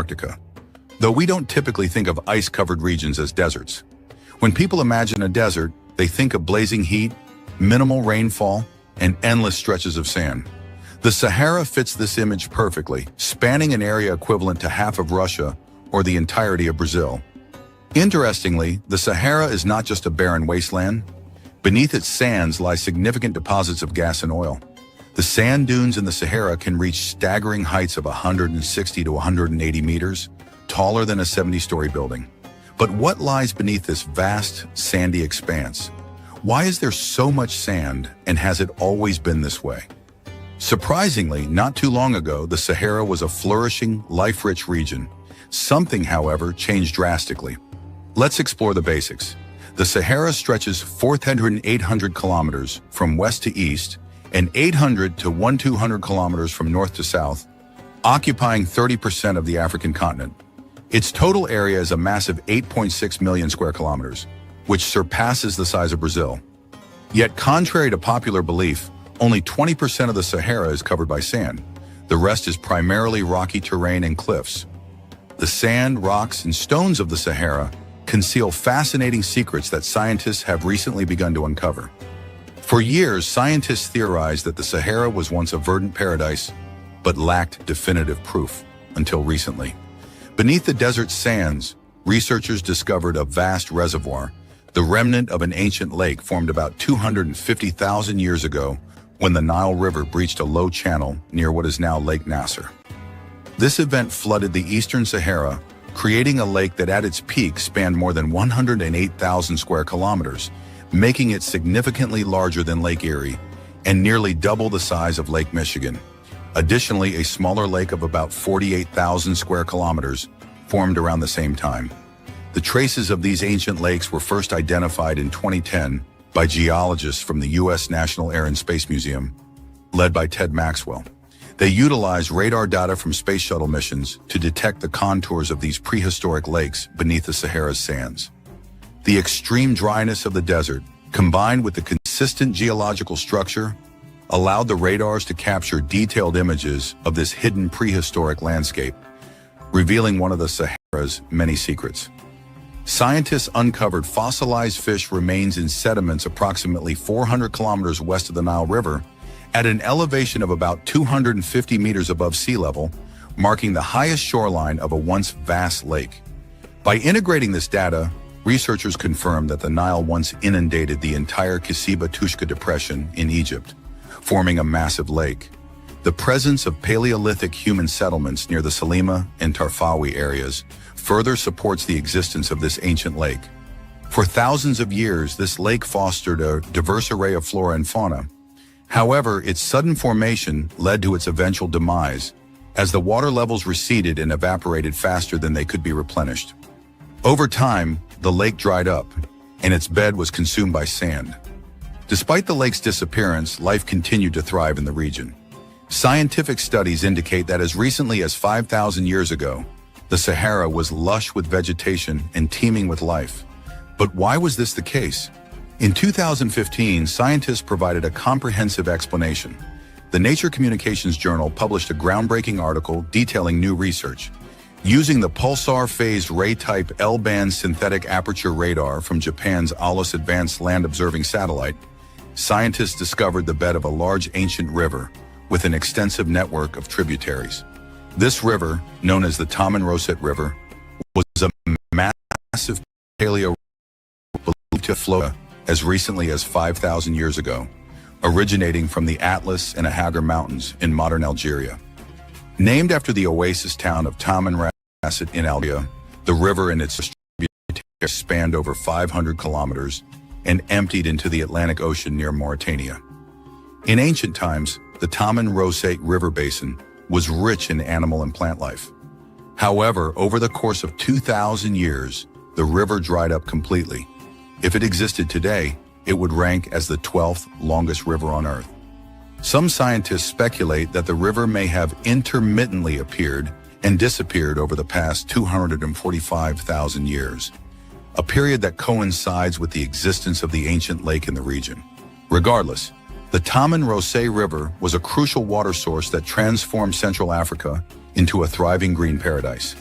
Antarctica. Though we don't typically think of ice-covered regions as deserts. When people imagine a desert, they think of blazing heat, minimal rainfall, and endless stretches of sand. The Sahara fits this image perfectly, spanning an area equivalent to half of Russia or the entirety of Brazil. Interestingly, the Sahara is not just a barren wasteland. Beneath its sands lie significant deposits of gas and oil. The sand dunes in the Sahara can reach staggering heights of 160 to 180 meters, taller than a 70-story building. But what lies beneath this vast, sandy expanse? Why is there so much sand, and has it always been this way? Surprisingly, not too long ago, the Sahara was a flourishing, life-rich region. Something, however, changed drastically. Let's explore the basics. The Sahara stretches 400 kilometers from west to east and 800 to 1,200 kilometers from north to south, occupying 30% of the African continent. Its total area is a massive 8.6 million square kilometers, which surpasses the size of Brazil. Yet, contrary to popular belief, only 20% of the Sahara is covered by sand. The rest is primarily rocky terrain and cliffs. The sand, rocks, and stones of the Sahara conceal fascinating secrets that scientists have recently begun to uncover. For years, scientists theorized that the Sahara was once a verdant paradise, but lacked definitive proof, until recently. Beneath the desert's sands, researchers discovered a vast reservoir, the remnant of an ancient lake formed about 250,000 years ago when the Nile River breached a low channel near what is now Lake Nasser. This event flooded the eastern Sahara, creating a lake that at its peak spanned more than 108,000 square kilometers, making it significantly larger than Lake Erie and nearly double the size of Lake Michigan. Additionally, a smaller lake of about 48,000 square kilometers formed around the same time. The traces of these ancient lakes were first identified in 2010 by geologists from the U.S. National Air and Space Museum, led by Ted Maxwell. They utilized radar data from space shuttle missions to detect the contours of these prehistoric lakes beneath the Sahara's sands. The extreme dryness of the desert, combined with the consistent geological structure, allowed the radars to capture detailed images of this hidden prehistoric landscape, revealing one of the Sahara's many secrets. Scientists uncovered fossilized fish remains in sediments approximately 400 kilometers west of the Nile River, at an elevation of about 250 meters above sea level, marking the highest shoreline of a once vast lake. By integrating this data, researchers confirmed that the Nile once inundated the entire Kisiba-Tushka Depression in Egypt, forming a massive lake. The presence of Paleolithic human settlements near the Salima and Tarfawi areas further supports the existence of this ancient lake. For thousands of years, this lake fostered a diverse array of flora and fauna. However, its sudden formation led to its eventual demise, as the water levels receded and evaporated faster than they could be replenished. Over time, the lake dried up, and its bed was consumed by sand. Despite the lake's disappearance, life continued to thrive in the region. Scientific studies indicate that as recently as 5,000 years ago, the Sahara was lush with vegetation and teeming with life. But why was this the case? In 2015, scientists provided a comprehensive explanation. The Nature Communications Journal published a groundbreaking article detailing new research. Using the pulsar-phased ray-type L-band synthetic aperture radar from Japan's ALICE Advanced Land-Observing Satellite, scientists discovered the bed of a large ancient river with an extensive network of tributaries. This river, known as the Tamanrosset River, was a massive paleo believed to flow as recently as 5,000 years ago, originating from the Atlas and Ahagar Mountains in modern Algeria. Named after the oasis town of Tamanrasset in Algeria, the river and its tributaries spanned over 500 kilometers and emptied into the Atlantic Ocean near Mauritania. In ancient times, the Tamanrosset River Basin was rich in animal and plant life. However, over the course of 2,000 years, the river dried up completely. If it existed today, it would rank as the 12th longest river on Earth. Some scientists speculate that the river may have intermittently appeared and disappeared over the past 245,000 years, a period that coincides with the existence of the ancient lake in the region. Regardless, the Tamanrosset River was a crucial water source that transformed Central Africa into a thriving green paradise.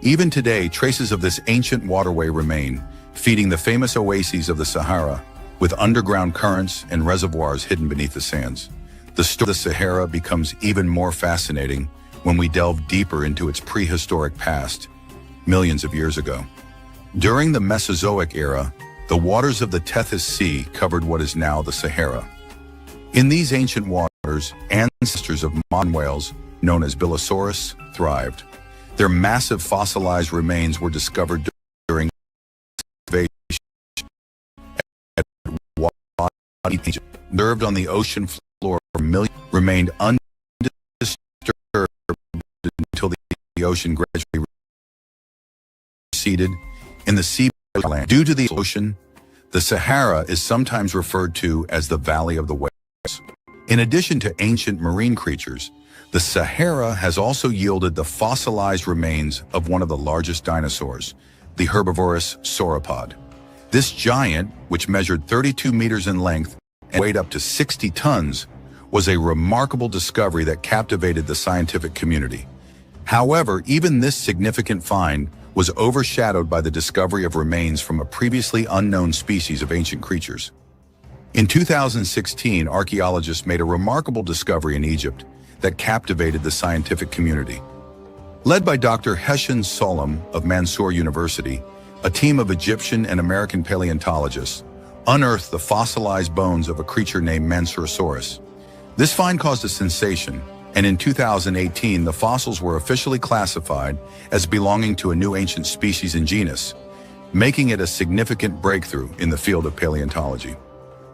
Even today, traces of this ancient waterway remain, feeding the famous oases of the Sahara, with underground currents and reservoirs hidden beneath the sands. The story of the Sahara becomes even more fascinating when we delve deeper into its prehistoric past, millions of years ago. During the Mesozoic era, the waters of the Tethys Sea covered what is now the Sahara. In these ancient waters, ancestors of modern whales, known as Bilosaurus, thrived. Their massive fossilized remains were discovered during excavation at Egypt. Observed on the ocean floor for millions, remained undisturbed until the ocean gradually receded in the sea. Due to the ocean, the Sahara is sometimes referred to as the Valley of the Whales. In addition to ancient marine creatures, the Sahara has also yielded the fossilized remains of one of the largest dinosaurs, the herbivorous sauropod. This giant, which measured 32 meters in length and weighed up to 60 tons, was a remarkable discovery that captivated the scientific community. However, even this significant find was overshadowed by the discovery of remains from a previously unknown species of ancient creatures. In 2016, archaeologists made a remarkable discovery in Egypt that captivated the scientific community. Led by Dr. Heshan Solam of Mansour University, a team of Egyptian and American paleontologists unearthed the fossilized bones of a creature named Mansurosaurus. This find caused a sensation, and in 2018, the fossils were officially classified as belonging to a new ancient species and genus, making it a significant breakthrough in the field of paleontology.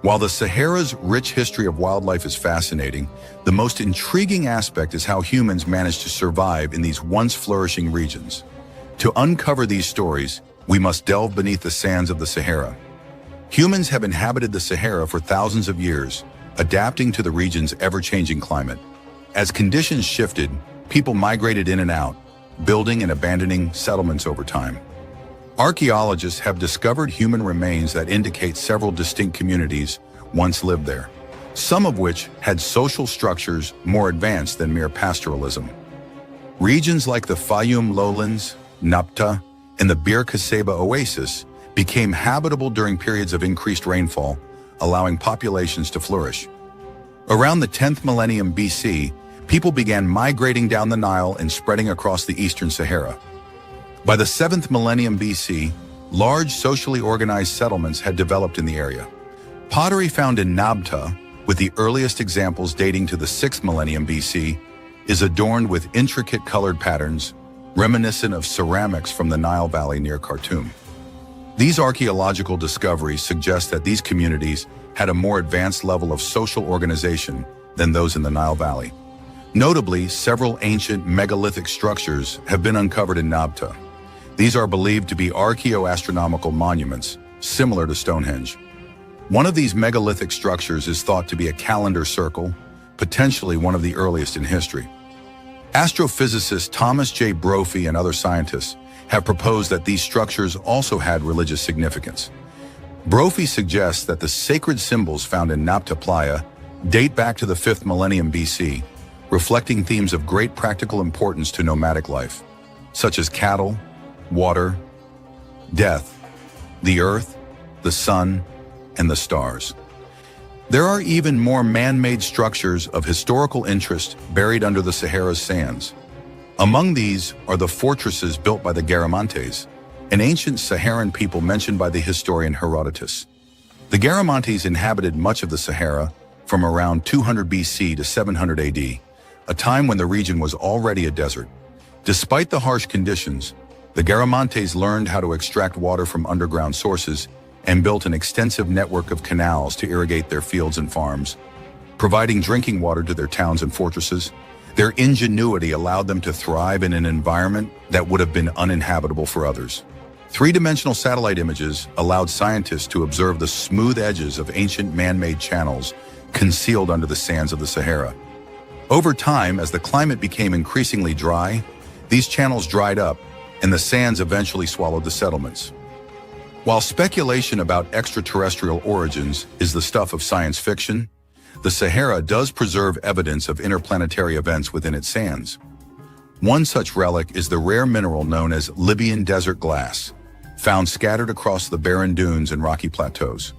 While the Sahara's rich history of wildlife is fascinating, the most intriguing aspect is how humans managed to survive in these once flourishing regions. To uncover these stories, we must delve beneath the sands of the Sahara. Humans have inhabited the Sahara for thousands of years, adapting to the region's ever-changing climate. As conditions shifted, people migrated in and out, building and abandoning settlements over time. Archaeologists have discovered human remains that indicate several distinct communities once lived there, some of which had social structures more advanced than mere pastoralism. Regions like the Fayum lowlands, Nabta, and the Bir Kaseba oasis became habitable during periods of increased rainfall, allowing populations to flourish. Around the 10th millennium BC, people began migrating down the Nile and spreading across the eastern Sahara. By the 7th millennium BC, large socially organized settlements had developed in the area. Pottery found in Nabta, with the earliest examples dating to the 6th millennium BC, is adorned with intricate colored patterns, reminiscent of ceramics from the Nile Valley near Khartoum. These archaeological discoveries suggest that these communities had a more advanced level of social organization than those in the Nile Valley. Notably, several ancient megalithic structures have been uncovered in Nabta. These are believed to be archaeoastronomical monuments, similar to Stonehenge. One of these megalithic structures is thought to be a calendar circle, potentially one of the earliest in history. Astrophysicist Thomas J. Brophy and other scientists have proposed that these structures also had religious significance. Brophy suggests that the sacred symbols found in Nabta Playa date back to the 5th millennium BC, reflecting themes of great practical importance to nomadic life, such as cattle, water, death, the earth, the sun, and the stars. There are even more man-made structures of historical interest buried under the Sahara's sands. Among these are the fortresses built by the Garamantes, an ancient Saharan people mentioned by the historian Herodotus. The Garamantes inhabited much of the Sahara from around 200 BC to 700 AD, a time when the region was already a desert. Despite the harsh conditions, the Garamantes learned how to extract water from underground sources and built an extensive network of canals to irrigate their fields and farms, providing drinking water to their towns and fortresses. Their ingenuity allowed them to thrive in an environment that would have been uninhabitable for others. Three-dimensional satellite images allowed scientists to observe the smooth edges of ancient man-made channels concealed under the sands of the Sahara. Over time, as the climate became increasingly dry, these channels dried up, and the sands eventually swallowed the settlements. While speculation about extraterrestrial origins is the stuff of science fiction, the Sahara does preserve evidence of interplanetary events within its sands. One such relic is the rare mineral known as Libyan desert glass, found scattered across the barren dunes and rocky plateaus.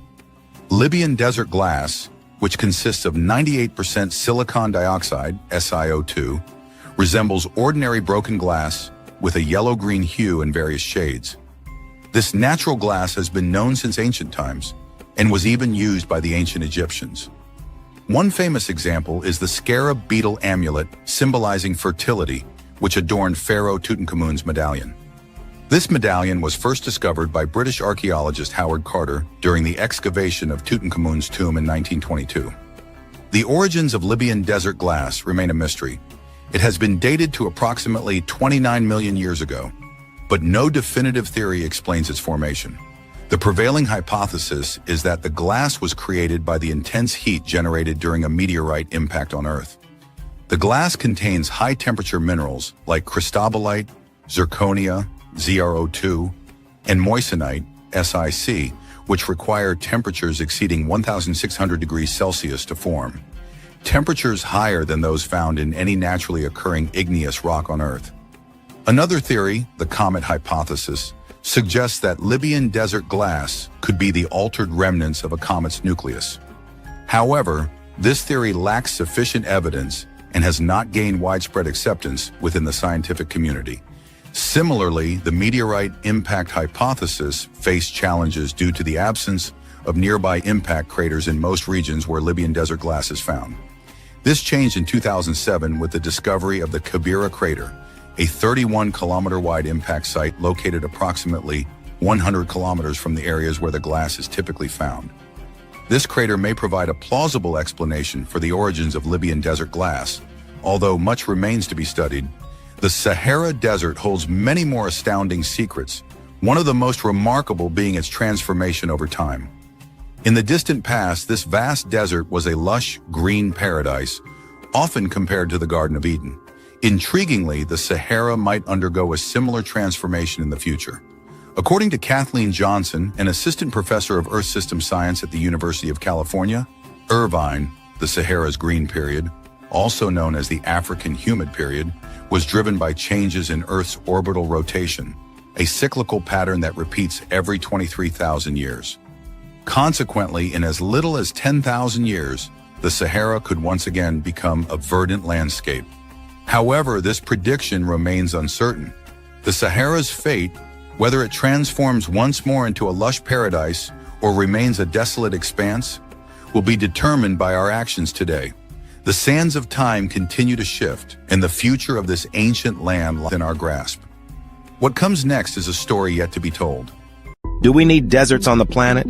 Libyan desert glass, which consists of 98% silicon dioxide, SiO2, resembles ordinary broken glass with a yellow-green hue in various shades. This natural glass has been known since ancient times and was even used by the ancient Egyptians. One famous example is the scarab beetle amulet symbolizing fertility, which adorned Pharaoh Tutankhamun's medallion. This medallion was first discovered by British archaeologist Howard Carter during the excavation of Tutankhamun's tomb in 1922. The origins of Libyan desert glass remain a mystery. It has been dated to approximately 29 million years ago, but no definitive theory explains its formation. The prevailing hypothesis is that the glass was created by the intense heat generated during a meteorite impact on Earth. The glass contains high-temperature minerals like cristobalite, zirconia, ZrO2, and moissanite, SiC, which require temperatures exceeding 1,600 degrees Celsius to form, temperatures higher than those found in any naturally occurring igneous rock on Earth. Another theory, the comet hypothesis, suggests that Libyan desert glass could be the altered remnants of a comet's nucleus. However, this theory lacks sufficient evidence and has not gained widespread acceptance within the scientific community. Similarly, the meteorite impact hypothesis faced challenges due to the absence of nearby impact craters in most regions where Libyan desert glass is found. This changed in 2007 with the discovery of the Kibera crater, a 31-kilometer-wide impact site located approximately 100 kilometers from the areas where the glass is typically found. This crater may provide a plausible explanation for the origins of Libyan desert glass, although much remains to be studied. The Sahara Desert holds many more astounding secrets, one of the most remarkable being its transformation over time. In the distant past, this vast desert was a lush, green paradise, often compared to the Garden of Eden. Intriguingly, the Sahara might undergo a similar transformation in the future. According to Kathleen Johnson, an assistant professor of Earth System Science at the University of California, Irvine, the Sahara's green period, also known as the African humid period, was driven by changes in Earth's orbital rotation, a cyclical pattern that repeats every 23,000 years. Consequently, in as little as 10,000 years, the Sahara could once again become a verdant landscape. However, this prediction remains uncertain. The Sahara's fate, whether it transforms once more into a lush paradise or remains a desolate expanse, will be determined by our actions today. The sands of time continue to shift, and the future of this ancient land lies in our grasp. What comes next is a story yet to be told. Do we need deserts on the planet?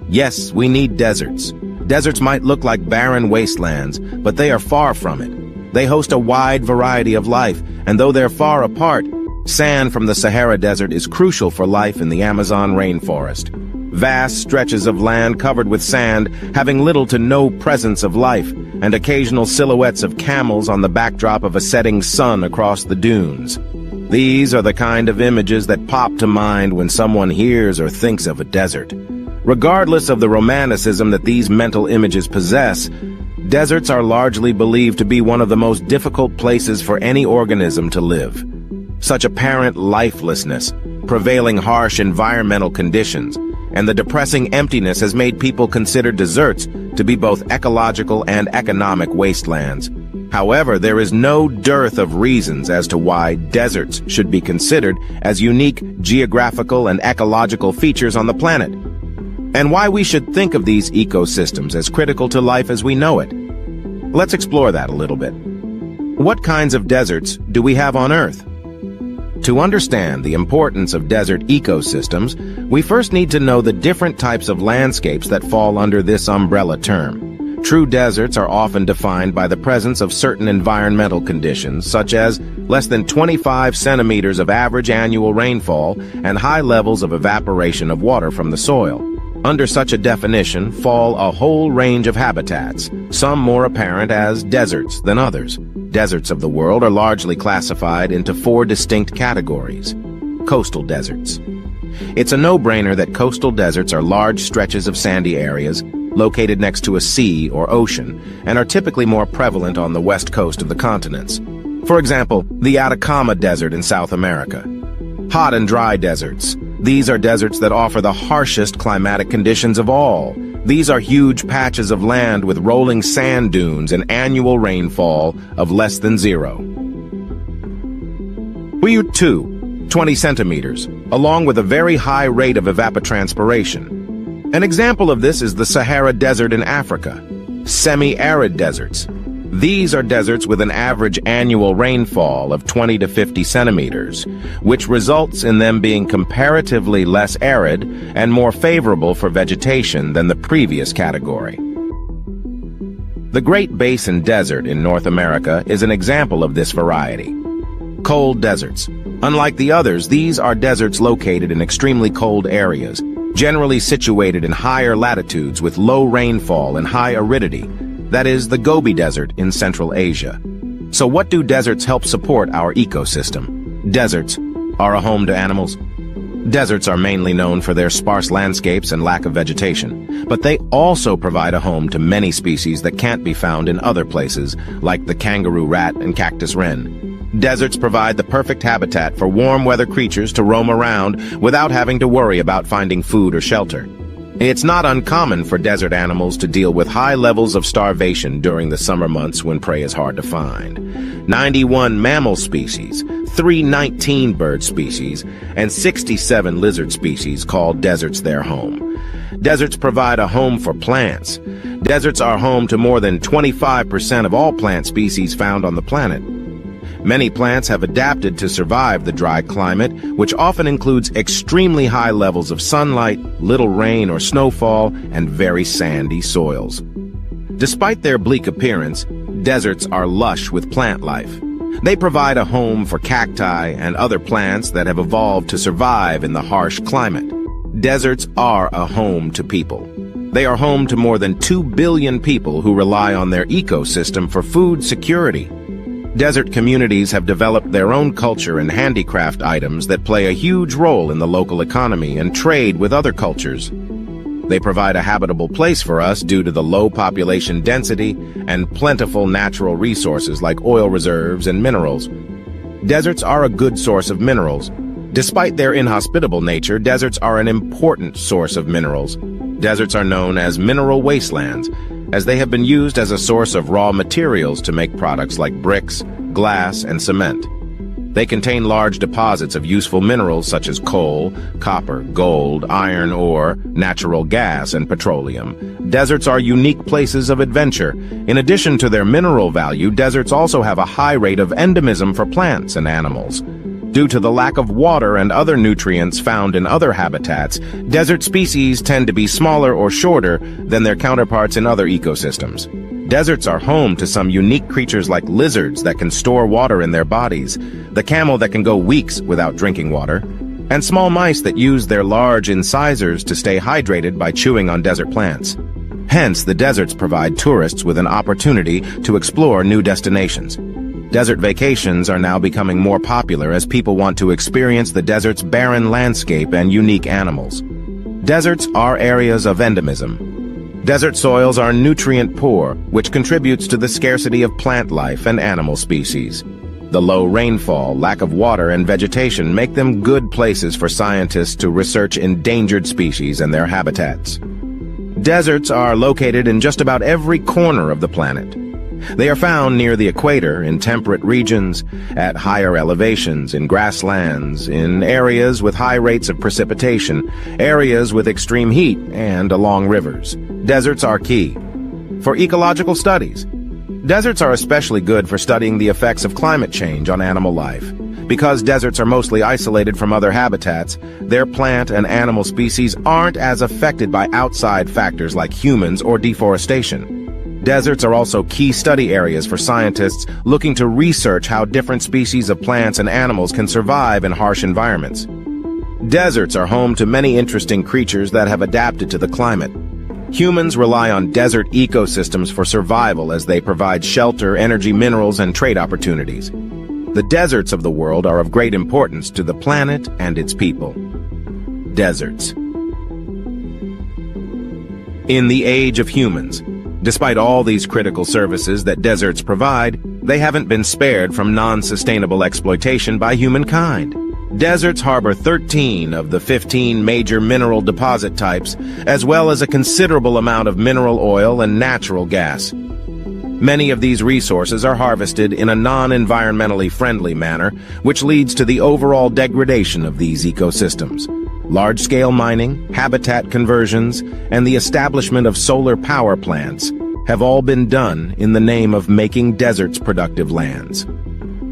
Yes, we need deserts. Deserts might look like barren wastelands, but they are far from it. They host a wide variety of life, and though they're far apart, sand from the Sahara Desert is crucial for life in the Amazon rainforest. Vast stretches of land covered with sand, having little to no presence of life, and occasional silhouettes of camels on the backdrop of a setting sun across the dunes. These are the kind of images that pop to mind when someone hears or thinks of a desert. Regardless of the romanticism that these mental images possess, deserts are largely believed to be one of the most difficult places for any organism to live. Such apparent lifelessness, prevailing harsh environmental conditions, and the depressing emptiness has made people consider deserts to be both ecological and economic wastelands. However, there is no dearth of reasons as to why deserts should be considered as unique geographical and ecological features on the planet, and why we should think of these ecosystems as critical to life as we know it. Let's explore that a little bit. What kinds of deserts do we have on Earth? To understand the importance of desert ecosystems, we first need to know the different types of landscapes that fall under this umbrella term. True deserts are often defined by the presence of certain environmental conditions, such as less than 25 centimeters of average annual rainfall and high levels of evaporation of water from the soil. Under such a definition fall a whole range of habitats, some more apparent as deserts than others. Deserts of the world are largely classified into 4 distinct categories. Coastal deserts. It's a no-brainer that coastal deserts are large stretches of sandy areas located next to a sea or ocean and are typically more prevalent on the west coast of the continents. For example, the Atacama Desert in South America. Hot and dry deserts. These are deserts that offer the harshest climatic conditions of all. These are huge patches of land with rolling sand dunes and annual rainfall of less than 0. Huyut 2, 20 centimeters, along with a very high rate of evapotranspiration. An example of this is the Sahara Desert in Africa. Semi-arid deserts. These are deserts with an average annual rainfall of 20 to 50 centimeters, which results in them being comparatively less arid and more favorable for vegetation than the previous category. The Great Basin Desert in North America is an example of this variety. Cold deserts. Unlike the others, these are deserts located in extremely cold areas, generally situated in higher latitudes with low rainfall and high aridity. That is the Gobi Desert in Central Asia. So what do deserts help support our ecosystem? Deserts are a home to animals. Deserts are mainly known for their sparse landscapes and lack of vegetation, but they also provide a home to many species that can't be found in other places, like the kangaroo rat and cactus wren. Deserts provide the perfect habitat for warm weather creatures to roam around without having to worry about finding food or shelter. It's not uncommon for desert animals to deal with high levels of starvation during the summer months when prey is hard to find. 91 mammal species, 319 bird species, and 67 lizard species call deserts their home. Deserts provide a home for plants. Deserts are home to more than 25% of all plant species found on the planet. Many plants have adapted to survive the dry climate, which often includes extremely high levels of sunlight, little rain or snowfall, and very sandy soils. Despite their bleak appearance, deserts are lush with plant life. They provide a home for cacti and other plants that have evolved to survive in the harsh climate. Deserts are a home to people. They are home to more than 2 billion people who rely on their ecosystem for food security. Desert communities have developed their own culture and handicraft items that play a huge role in the local economy and trade with other cultures. They provide a habitable place for us due to the low population density and plentiful natural resources like oil reserves and minerals. Deserts are a good source of minerals. Despite their inhospitable nature, deserts are an important source of minerals. Deserts are known as mineral wastelands, as they have been used as a source of raw materials to make products like bricks, glass, and cement. They contain large deposits of useful minerals such as coal, copper, gold, iron ore, natural gas, and petroleum. Deserts are unique places of adventure. In addition to their mineral value, deserts also have a high rate of endemism for plants and animals. Due to the lack of water and other nutrients found in other habitats, desert species tend to be smaller or shorter than their counterparts in other ecosystems. Deserts are home to some unique creatures like lizards that can store water in their bodies, the camel that can go weeks without drinking water, and small mice that use their large incisors to stay hydrated by chewing on desert plants. Hence, the deserts provide tourists with an opportunity to explore new destinations. Desert vacations are now becoming more popular as people want to experience the desert's barren landscape and unique animals. Deserts are areas of endemism. Desert soils are nutrient poor, which contributes to the scarcity of plant life and animal species. The low rainfall, lack of water, and vegetation make them good places for scientists to research endangered species and their habitats. Deserts are located in just about every corner of the planet. They are found near the equator, in temperate regions, at higher elevations, in grasslands, in areas with high rates of precipitation, areas with extreme heat, and along rivers. Deserts are key for ecological studies. Deserts are especially good for studying the effects of climate change on animal life. Because deserts are mostly isolated from other habitats, their plant and animal species aren't as affected by outside factors like humans or deforestation. Deserts are also key study areas for scientists looking to research how different species of plants and animals can survive in harsh environments. Deserts are home to many interesting creatures that have adapted to the climate. Humans rely on desert ecosystems for survival as they provide shelter, energy, minerals, and trade opportunities. The deserts of the world are of great importance to the planet and its people. Deserts. In the age of humans, despite all these critical services that deserts provide, they haven't been spared from non-sustainable exploitation by humankind. Deserts harbor 13 of the 15 major mineral deposit types, as well as a considerable amount of mineral oil and natural gas. Many of these resources are harvested in a non-environmentally friendly manner, which leads to the overall degradation of these ecosystems. Large-scale mining, habitat conversions, and the establishment of solar power plants have all been done in the name of making deserts productive lands.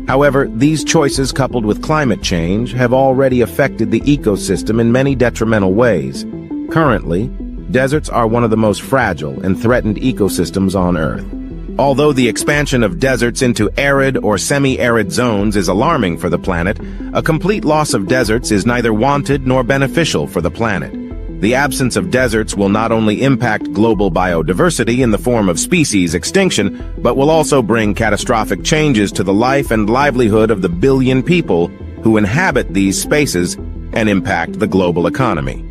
However, these choices, coupled with climate change, have already affected the ecosystem in many detrimental ways. Currently, deserts are one of the most fragile and threatened ecosystems on Earth. Although the expansion of deserts into arid or semi-arid zones is alarming for the planet, a complete loss of deserts is neither wanted nor beneficial for the planet. The absence of deserts will not only impact global biodiversity in the form of species extinction, but will also bring catastrophic changes to the life and livelihood of the billion people who inhabit these spaces and impact the global economy.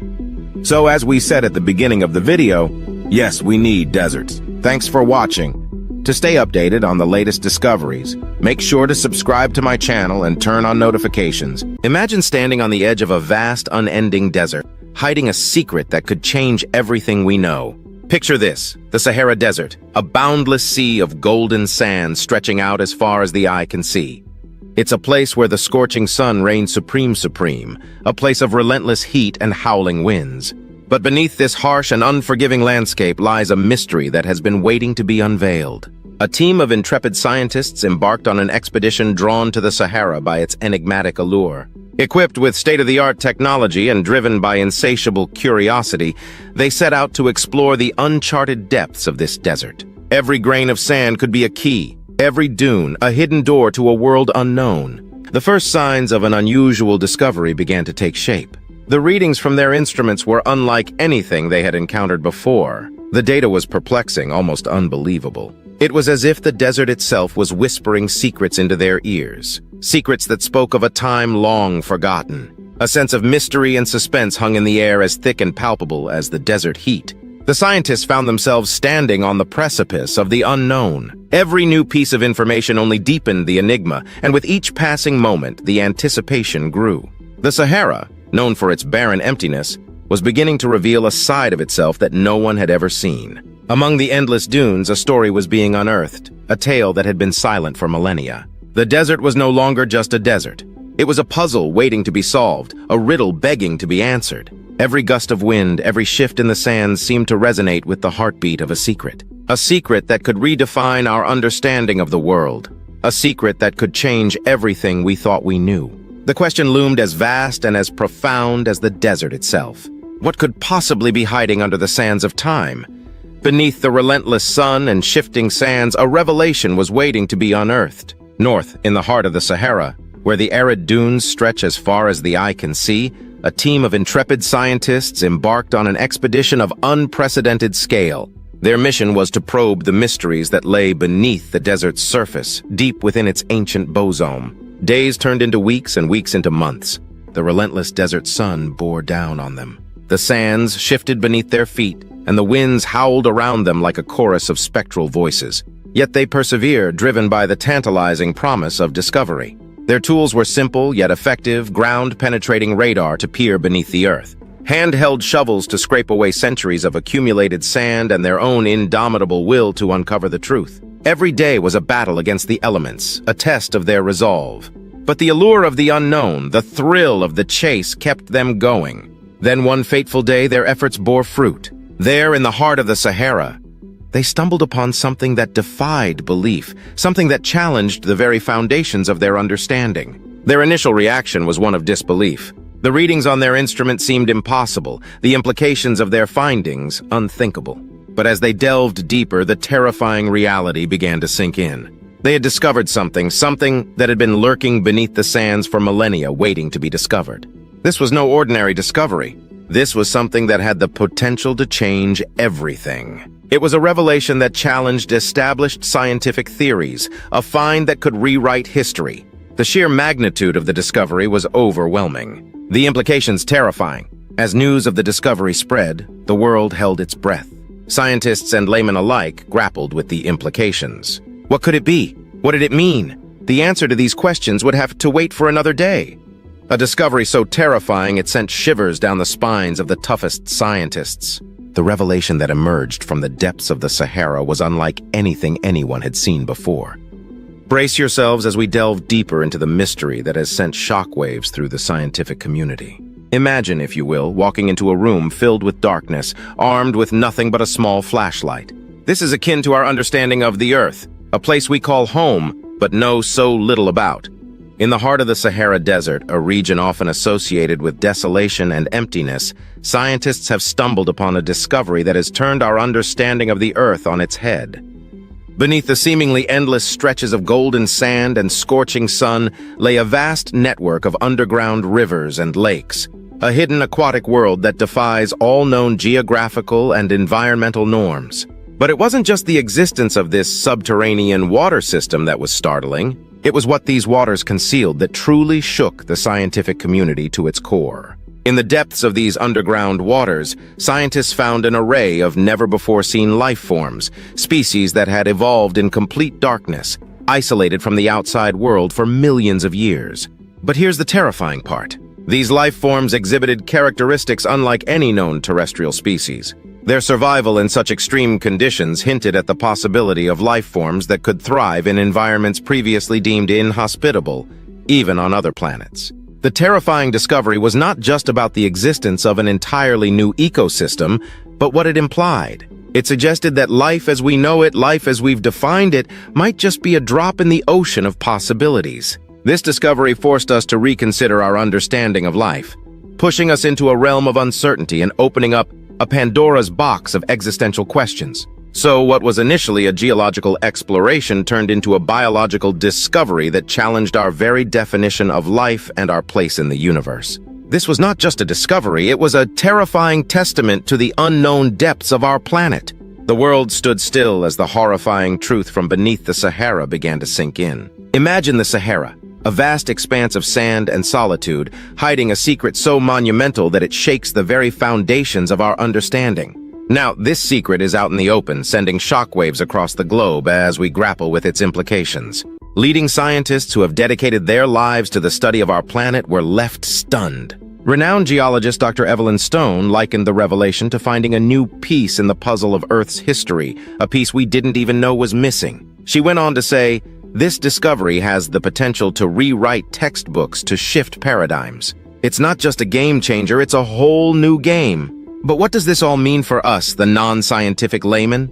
So as we said at the beginning of the video, yes, we need deserts. Thanks for watching. To stay updated on the latest discoveries, make sure to subscribe to my channel and turn on notifications. Imagine standing on the edge of a vast, unending desert, hiding a secret that could change everything we know. Picture this, the Sahara Desert, a boundless sea of golden sand stretching out as far as the eye can see. It's a place where the scorching sun reigns supreme, a place of relentless heat and howling winds. But beneath this harsh and unforgiving landscape lies a mystery that has been waiting to be unveiled. A team of intrepid scientists embarked on an expedition drawn to the Sahara by its enigmatic allure. Equipped with state-of-the-art technology and driven by insatiable curiosity, they set out to explore the uncharted depths of this desert. Every grain of sand could be a key, every dune a hidden door to a world unknown. The first signs of an unusual discovery began to take shape. The readings from their instruments were unlike anything they had encountered before. The data was perplexing, almost unbelievable. It was as if the desert itself was whispering secrets into their ears, secrets that spoke of a time long forgotten. A sense of mystery and suspense hung in the air as thick and palpable as the desert heat. The scientists found themselves standing on the precipice of the unknown. Every new piece of information only deepened the enigma, and with each passing moment, the anticipation grew. The Sahara, known for its barren emptiness, was beginning to reveal a side of itself that no one had ever seen. Among the endless dunes, a story was being unearthed, a tale that had been silent for millennia. The desert was no longer just a desert. It was a puzzle waiting to be solved, a riddle begging to be answered. Every gust of wind, every shift in the sands seemed to resonate with the heartbeat of a secret that could redefine our understanding of the world, a secret that could change everything we thought we knew. The question loomed as vast and as profound as the desert itself. What could possibly be hiding under the sands of time? Beneath the relentless sun and shifting sands, a revelation was waiting to be unearthed. North, in the heart of the Sahara, where the arid dunes stretch as far as the eye can see, a team of intrepid scientists embarked on an expedition of unprecedented scale. Their mission was to probe the mysteries that lay beneath the desert's surface, deep within its ancient bosome. Days turned into weeks and weeks into months. The relentless desert sun bore down on them. The sands shifted beneath their feet, and the winds howled around them like a chorus of spectral voices. Yet they persevered, driven by the tantalizing promise of discovery. Their tools were simple yet effective, ground-penetrating radar to peer beneath the earth, handheld shovels to scrape away centuries of accumulated sand, and their own indomitable will to uncover the truth. Every day was a battle against the elements, a test of their resolve. But the allure of the unknown, the thrill of the chase, kept them going. Then one fateful day, their efforts bore fruit. There, in the heart of the Sahara, they stumbled upon something that defied belief, something that challenged the very foundations of their understanding. Their initial reaction was one of disbelief. The readings on their instrument seemed impossible, the implications of their findings unthinkable. But as they delved deeper, the terrifying reality began to sink in. They had discovered something that had been lurking beneath the sands for millennia, waiting to be discovered. This was no ordinary discovery. This was something that had the potential to change everything. It was a revelation that challenged established scientific theories, a find that could rewrite history. The sheer magnitude of the discovery was overwhelming. The implications terrifying. As news of the discovery spread, the world held its breath. Scientists and laymen alike grappled with the implications. What could it be? What did it mean? The answer to these questions would have to wait for another day. A discovery so terrifying it sent shivers down the spines of the toughest scientists. The revelation that emerged from the depths of the Sahara was unlike anything anyone had seen before. Brace yourselves as we delve deeper into the mystery that has sent shockwaves through the scientific community. Imagine, if you will, walking into a room filled with darkness, armed with nothing but a small flashlight. This is akin to our understanding of the Earth, a place we call home, but know so little about. In the heart of the Sahara Desert, a region often associated with desolation and emptiness, scientists have stumbled upon a discovery that has turned our understanding of the Earth on its head. Beneath the seemingly endless stretches of golden sand and scorching sun lay a vast network of underground rivers and lakes, a hidden aquatic world that defies all known geographical and environmental norms. But it wasn't just the existence of this subterranean water system that was startling. It was what these waters concealed that truly shook the scientific community to its core. In the depths of these underground waters, scientists found an array of never-before-seen life forms, species that had evolved in complete darkness, isolated from the outside world for millions of years. But here's the terrifying part. These life forms exhibited characteristics unlike any known terrestrial species. Their survival in such extreme conditions hinted at the possibility of life forms that could thrive in environments previously deemed inhospitable, even on other planets. The terrifying discovery was not just about the existence of an entirely new ecosystem, but what it implied. It suggested that life as we know it, life as we've defined it, might just be a drop in the ocean of possibilities. This discovery forced us to reconsider our understanding of life, pushing us into a realm of uncertainty and opening up a Pandora's box of existential questions. So what was initially a geological exploration turned into a biological discovery that challenged our very definition of life and our place in the universe. This was not just a discovery, it was a terrifying testament to the unknown depths of our planet. The world stood still as the horrifying truth from beneath the Sahara began to sink in. Imagine the Sahara, a vast expanse of sand and solitude, hiding a secret so monumental that it shakes the very foundations of our understanding. Now, this secret is out in the open, sending shockwaves across the globe as we grapple with its implications. Leading scientists who have dedicated their lives to the study of our planet were left stunned. Renowned geologist Dr. Evelyn Stone likened the revelation to finding a new piece in the puzzle of Earth's history, a piece we didn't even know was missing. She went on to say, "This discovery has the potential to rewrite textbooks, to shift paradigms. It's not just a game changer, it's a whole new game." But what does this all mean for us, the non-scientific layman?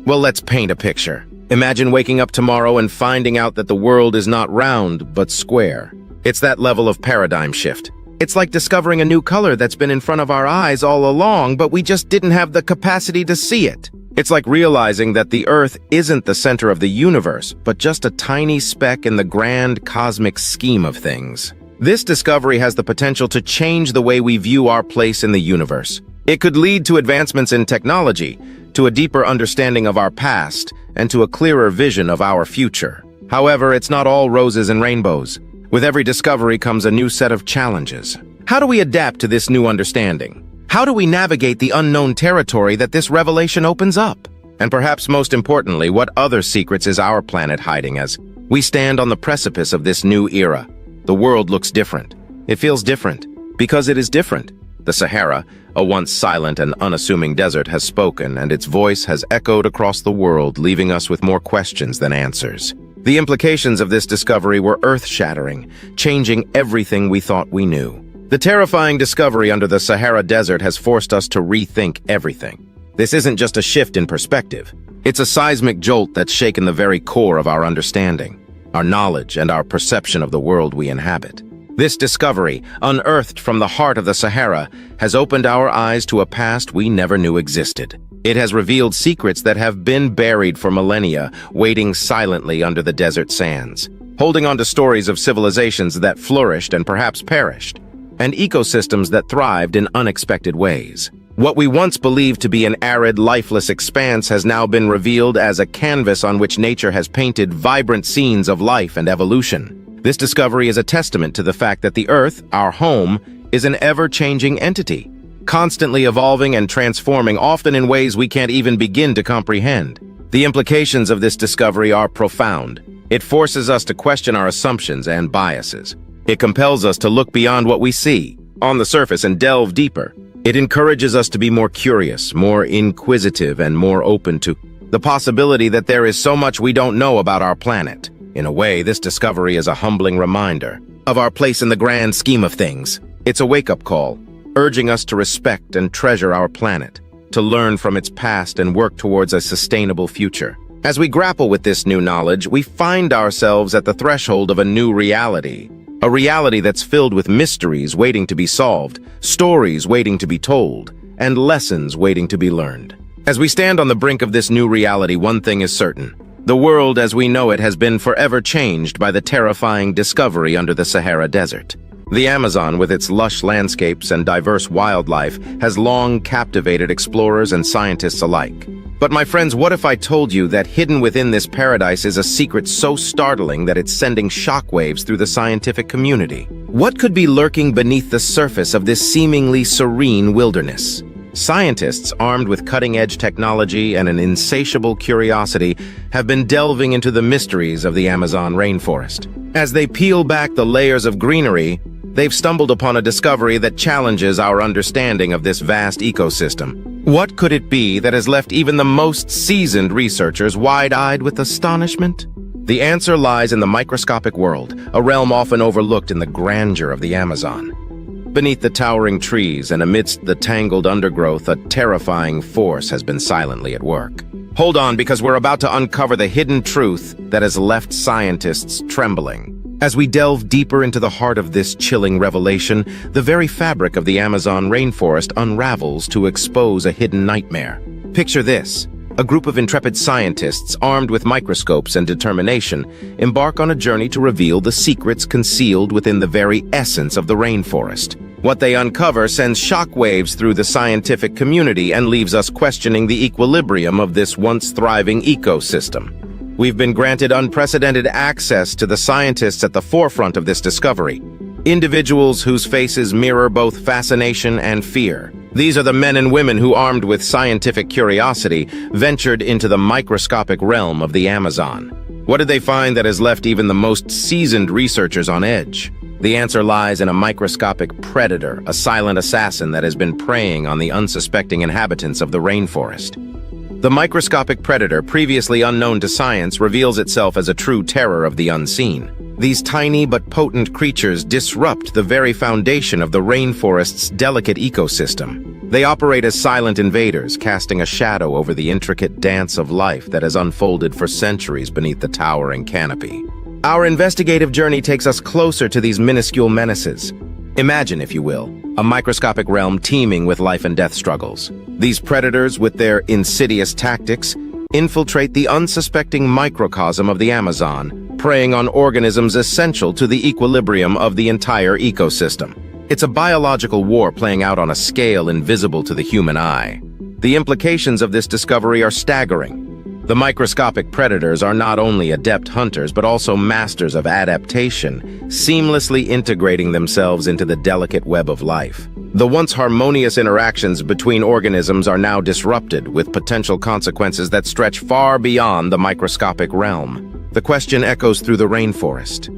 Well, let's paint a picture. Imagine waking up tomorrow and finding out that the world is not round, but square. It's that level of paradigm shift. It's like discovering a new color that's been in front of our eyes all along, but we just didn't have the capacity to see it. It's like realizing that the Earth isn't the center of the universe, but just a tiny speck in the grand cosmic scheme of things. This discovery has the potential to change the way we view our place in the universe. It could lead to advancements in technology, to a deeper understanding of our past, and to a clearer vision of our future. However, it's not all roses and rainbows. With every discovery comes a new set of challenges. How do we adapt to this new understanding? How do we navigate the unknown territory that this revelation opens up? And perhaps most importantly, what other secrets is our planet hiding as we stand on the precipice of this new era? The world looks different. It feels different because it is different. The Sahara, a once silent and unassuming desert, has spoken, and its voice has echoed across the world, leaving us with more questions than answers. The implications of this discovery were earth-shattering, changing everything we thought we knew. The terrifying discovery under the Sahara Desert has forced us to rethink everything. This isn't just a shift in perspective. It's a seismic jolt that's shaken the very core of our understanding, our knowledge, and our perception of the world we inhabit. This discovery, unearthed from the heart of the Sahara, has opened our eyes to a past we never knew existed. It has revealed secrets that have been buried for millennia, waiting silently under the desert sands, holding on to stories of civilizations that flourished and perhaps perished, and ecosystems that thrived in unexpected ways. What we once believed to be an arid, lifeless expanse has now been revealed as a canvas on which nature has painted vibrant scenes of life and evolution. This discovery is a testament to the fact that the Earth, our home, is an ever-changing entity, constantly evolving and transforming, often in ways we can't even begin to comprehend. The implications of this discovery are profound. It forces us to question our assumptions and biases. It compels us to look beyond what we see on the surface and delve deeper. It encourages us to be more curious, more inquisitive, and more open to the possibility that there is so much we don't know about our planet. In a way, this discovery is a humbling reminder of our place in the grand scheme of things. It's a wake-up call, urging us to respect and treasure our planet, to learn from its past and work towards a sustainable future. As we grapple with this new knowledge, we find ourselves at the threshold of a new reality. A reality that's filled with mysteries waiting to be solved, stories waiting to be told, and lessons waiting to be learned. As we stand on the brink of this new reality, one thing is certain. The world as we know it has been forever changed by the terrifying discovery under the Sahara Desert. The Amazon, with its lush landscapes and diverse wildlife, has long captivated explorers and scientists alike. But my friends, what if I told you that hidden within this paradise is a secret so startling that it's sending shockwaves through the scientific community? What could be lurking beneath the surface of this seemingly serene wilderness? Scientists, armed with cutting-edge technology and an insatiable curiosity, have been delving into the mysteries of the Amazon rainforest. As they peel back the layers of greenery, they've stumbled upon a discovery that challenges our understanding of this vast ecosystem. What could it be that has left even the most seasoned researchers wide-eyed with astonishment? The answer lies in the microscopic world, a realm often overlooked in the grandeur of the Amazon. Beneath the towering trees and amidst the tangled undergrowth, a terrifying force has been silently at work. Hold on, because we're about to uncover the hidden truth that has left scientists trembling. As we delve deeper into the heart of this chilling revelation, the very fabric of the Amazon rainforest unravels to expose a hidden nightmare. Picture this. A group of intrepid scientists, armed with microscopes and determination, embark on a journey to reveal the secrets concealed within the very essence of the rainforest. What they uncover sends shockwaves through the scientific community and leaves us questioning the equilibrium of this once thriving ecosystem. We've been granted unprecedented access to the scientists at the forefront of this discovery, individuals whose faces mirror both fascination and fear. These are the men and women who, armed with scientific curiosity, ventured into the microscopic realm of the Amazon. What did they find that has left even the most seasoned researchers on edge? The answer lies in a microscopic predator, a silent assassin that has been preying on the unsuspecting inhabitants of the rainforest. The microscopic predator, previously unknown to science, reveals itself as a true terror of the unseen. These tiny but potent creatures disrupt the very foundation of the rainforest's delicate ecosystem. They operate as silent invaders, casting a shadow over the intricate dance of life that has unfolded for centuries beneath the towering canopy. Our investigative journey takes us closer to these minuscule menaces. Imagine, if you will, a microscopic realm teeming with life and death struggles. These predators, with their insidious tactics, infiltrate the unsuspecting microcosm of the Amazon, preying on organisms essential to the equilibrium of the entire ecosystem. It's a biological war playing out on a scale invisible to the human eye. The implications of this discovery are staggering. The microscopic predators are not only adept hunters, but also masters of adaptation, seamlessly integrating themselves into the delicate web of life. The once harmonious interactions between organisms are now disrupted, with potential consequences that stretch far beyond the microscopic realm. The question echoes through the rainforest.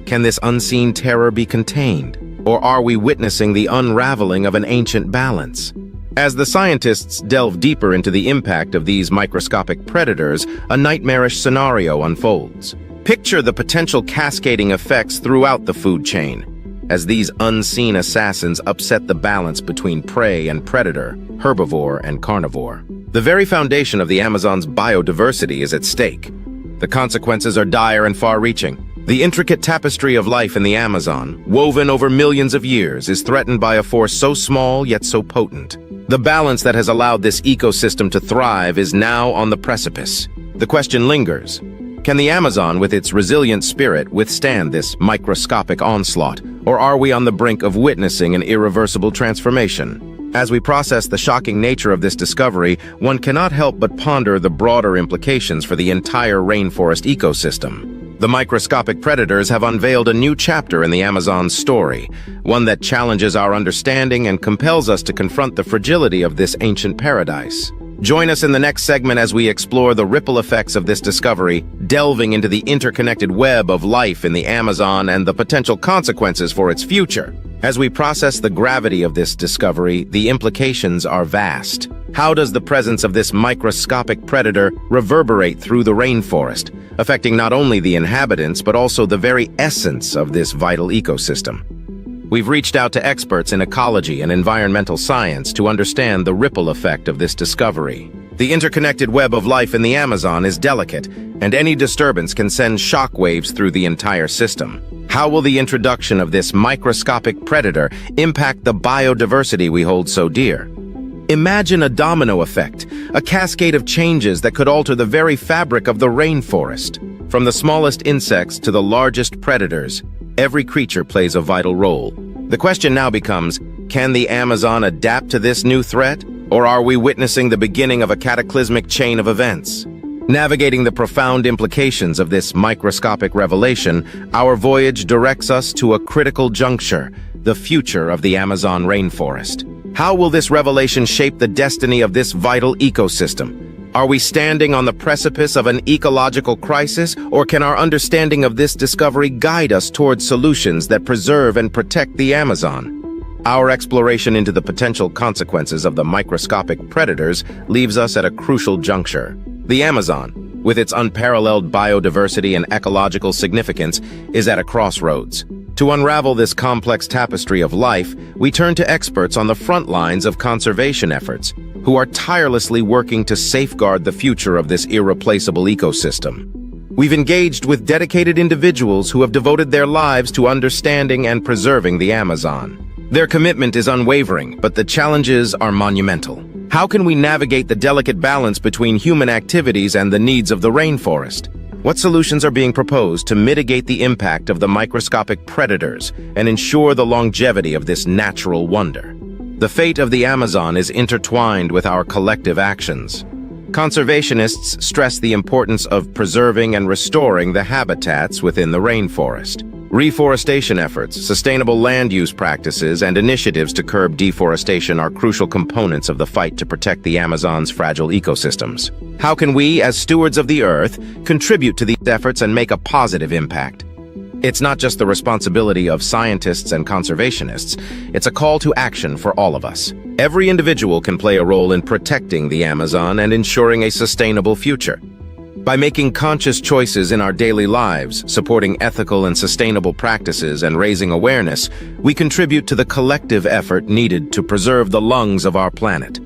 Can this unseen terror be contained? Or are we witnessing the unraveling of an ancient balance? As the scientists delve deeper into the impact of these microscopic predators, a nightmarish scenario unfolds. Picture the potential cascading effects throughout the food chain, as these unseen assassins upset the balance between prey and predator, herbivore and carnivore. The very foundation of the Amazon's biodiversity is at stake. The consequences are dire and far-reaching. The intricate tapestry of life in the Amazon, woven over millions of years, is threatened by a force so small yet so potent. The balance that has allowed this ecosystem to thrive is now on the precipice. The question lingers. Can the Amazon, with its resilient spirit, withstand this microscopic onslaught, or are we on the brink of witnessing an irreversible transformation? As we process the shocking nature of this discovery, one cannot help but ponder the broader implications for the entire rainforest ecosystem. The microscopic predators have unveiled a new chapter in the Amazon's story, one that challenges our understanding and compels us to confront the fragility of this ancient paradise. Join us in the next segment as we explore the ripple effects of this discovery, delving into the interconnected web of life in the Amazon and the potential consequences for its future. As we process the gravity of this discovery, the implications are vast. How does the presence of this microscopic predator reverberate through the rainforest, affecting not only the inhabitants but also the very essence of this vital ecosystem? We've reached out to experts in ecology and environmental science to understand the ripple effect of this discovery. The interconnected web of life in the Amazon is delicate, and any disturbance can send shockwaves through the entire system. How will the introduction of this microscopic predator impact the biodiversity we hold so dear? Imagine a domino effect, a cascade of changes that could alter the very fabric of the rainforest. From the smallest insects to the largest predators, every creature plays a vital role. The question now becomes, can the Amazon adapt to this new threat, or are we witnessing the beginning of a cataclysmic chain of events? Navigating the profound implications of this microscopic revelation, our voyage directs us to a critical juncture, the future of the Amazon rainforest. How will this revelation shape the destiny of this vital ecosystem? Are we standing on the precipice of an ecological crisis, or can our understanding of this discovery guide us towards solutions that preserve and protect the Amazon? Our exploration into the potential consequences of the microscopic predators leaves us at a crucial juncture. The Amazon, with its unparalleled biodiversity and ecological significance, is at a crossroads. To unravel this complex tapestry of life, we turn to experts on the front lines of conservation efforts, who are tirelessly working to safeguard the future of this irreplaceable ecosystem. We've engaged with dedicated individuals who have devoted their lives to understanding and preserving the Amazon. Their commitment is unwavering, but the challenges are monumental. How can we navigate the delicate balance between human activities and the needs of the rainforest? What solutions are being proposed to mitigate the impact of the microscopic predators and ensure the longevity of this natural wonder? The fate of the Amazon is intertwined with our collective actions. Conservationists stress the importance of preserving and restoring the habitats within the rainforest. Reforestation efforts, sustainable land use practices, and initiatives to curb deforestation are crucial components of the fight to protect the Amazon's fragile ecosystems. How can we, as stewards of the Earth, contribute to these efforts and make a positive impact? It's not just the responsibility of scientists and conservationists, it's a call to action for all of us. Every individual can play a role in protecting the Amazon and ensuring a sustainable future. By making conscious choices in our daily lives, supporting ethical and sustainable practices, and raising awareness, we contribute to the collective effort needed to preserve the lungs of our planet.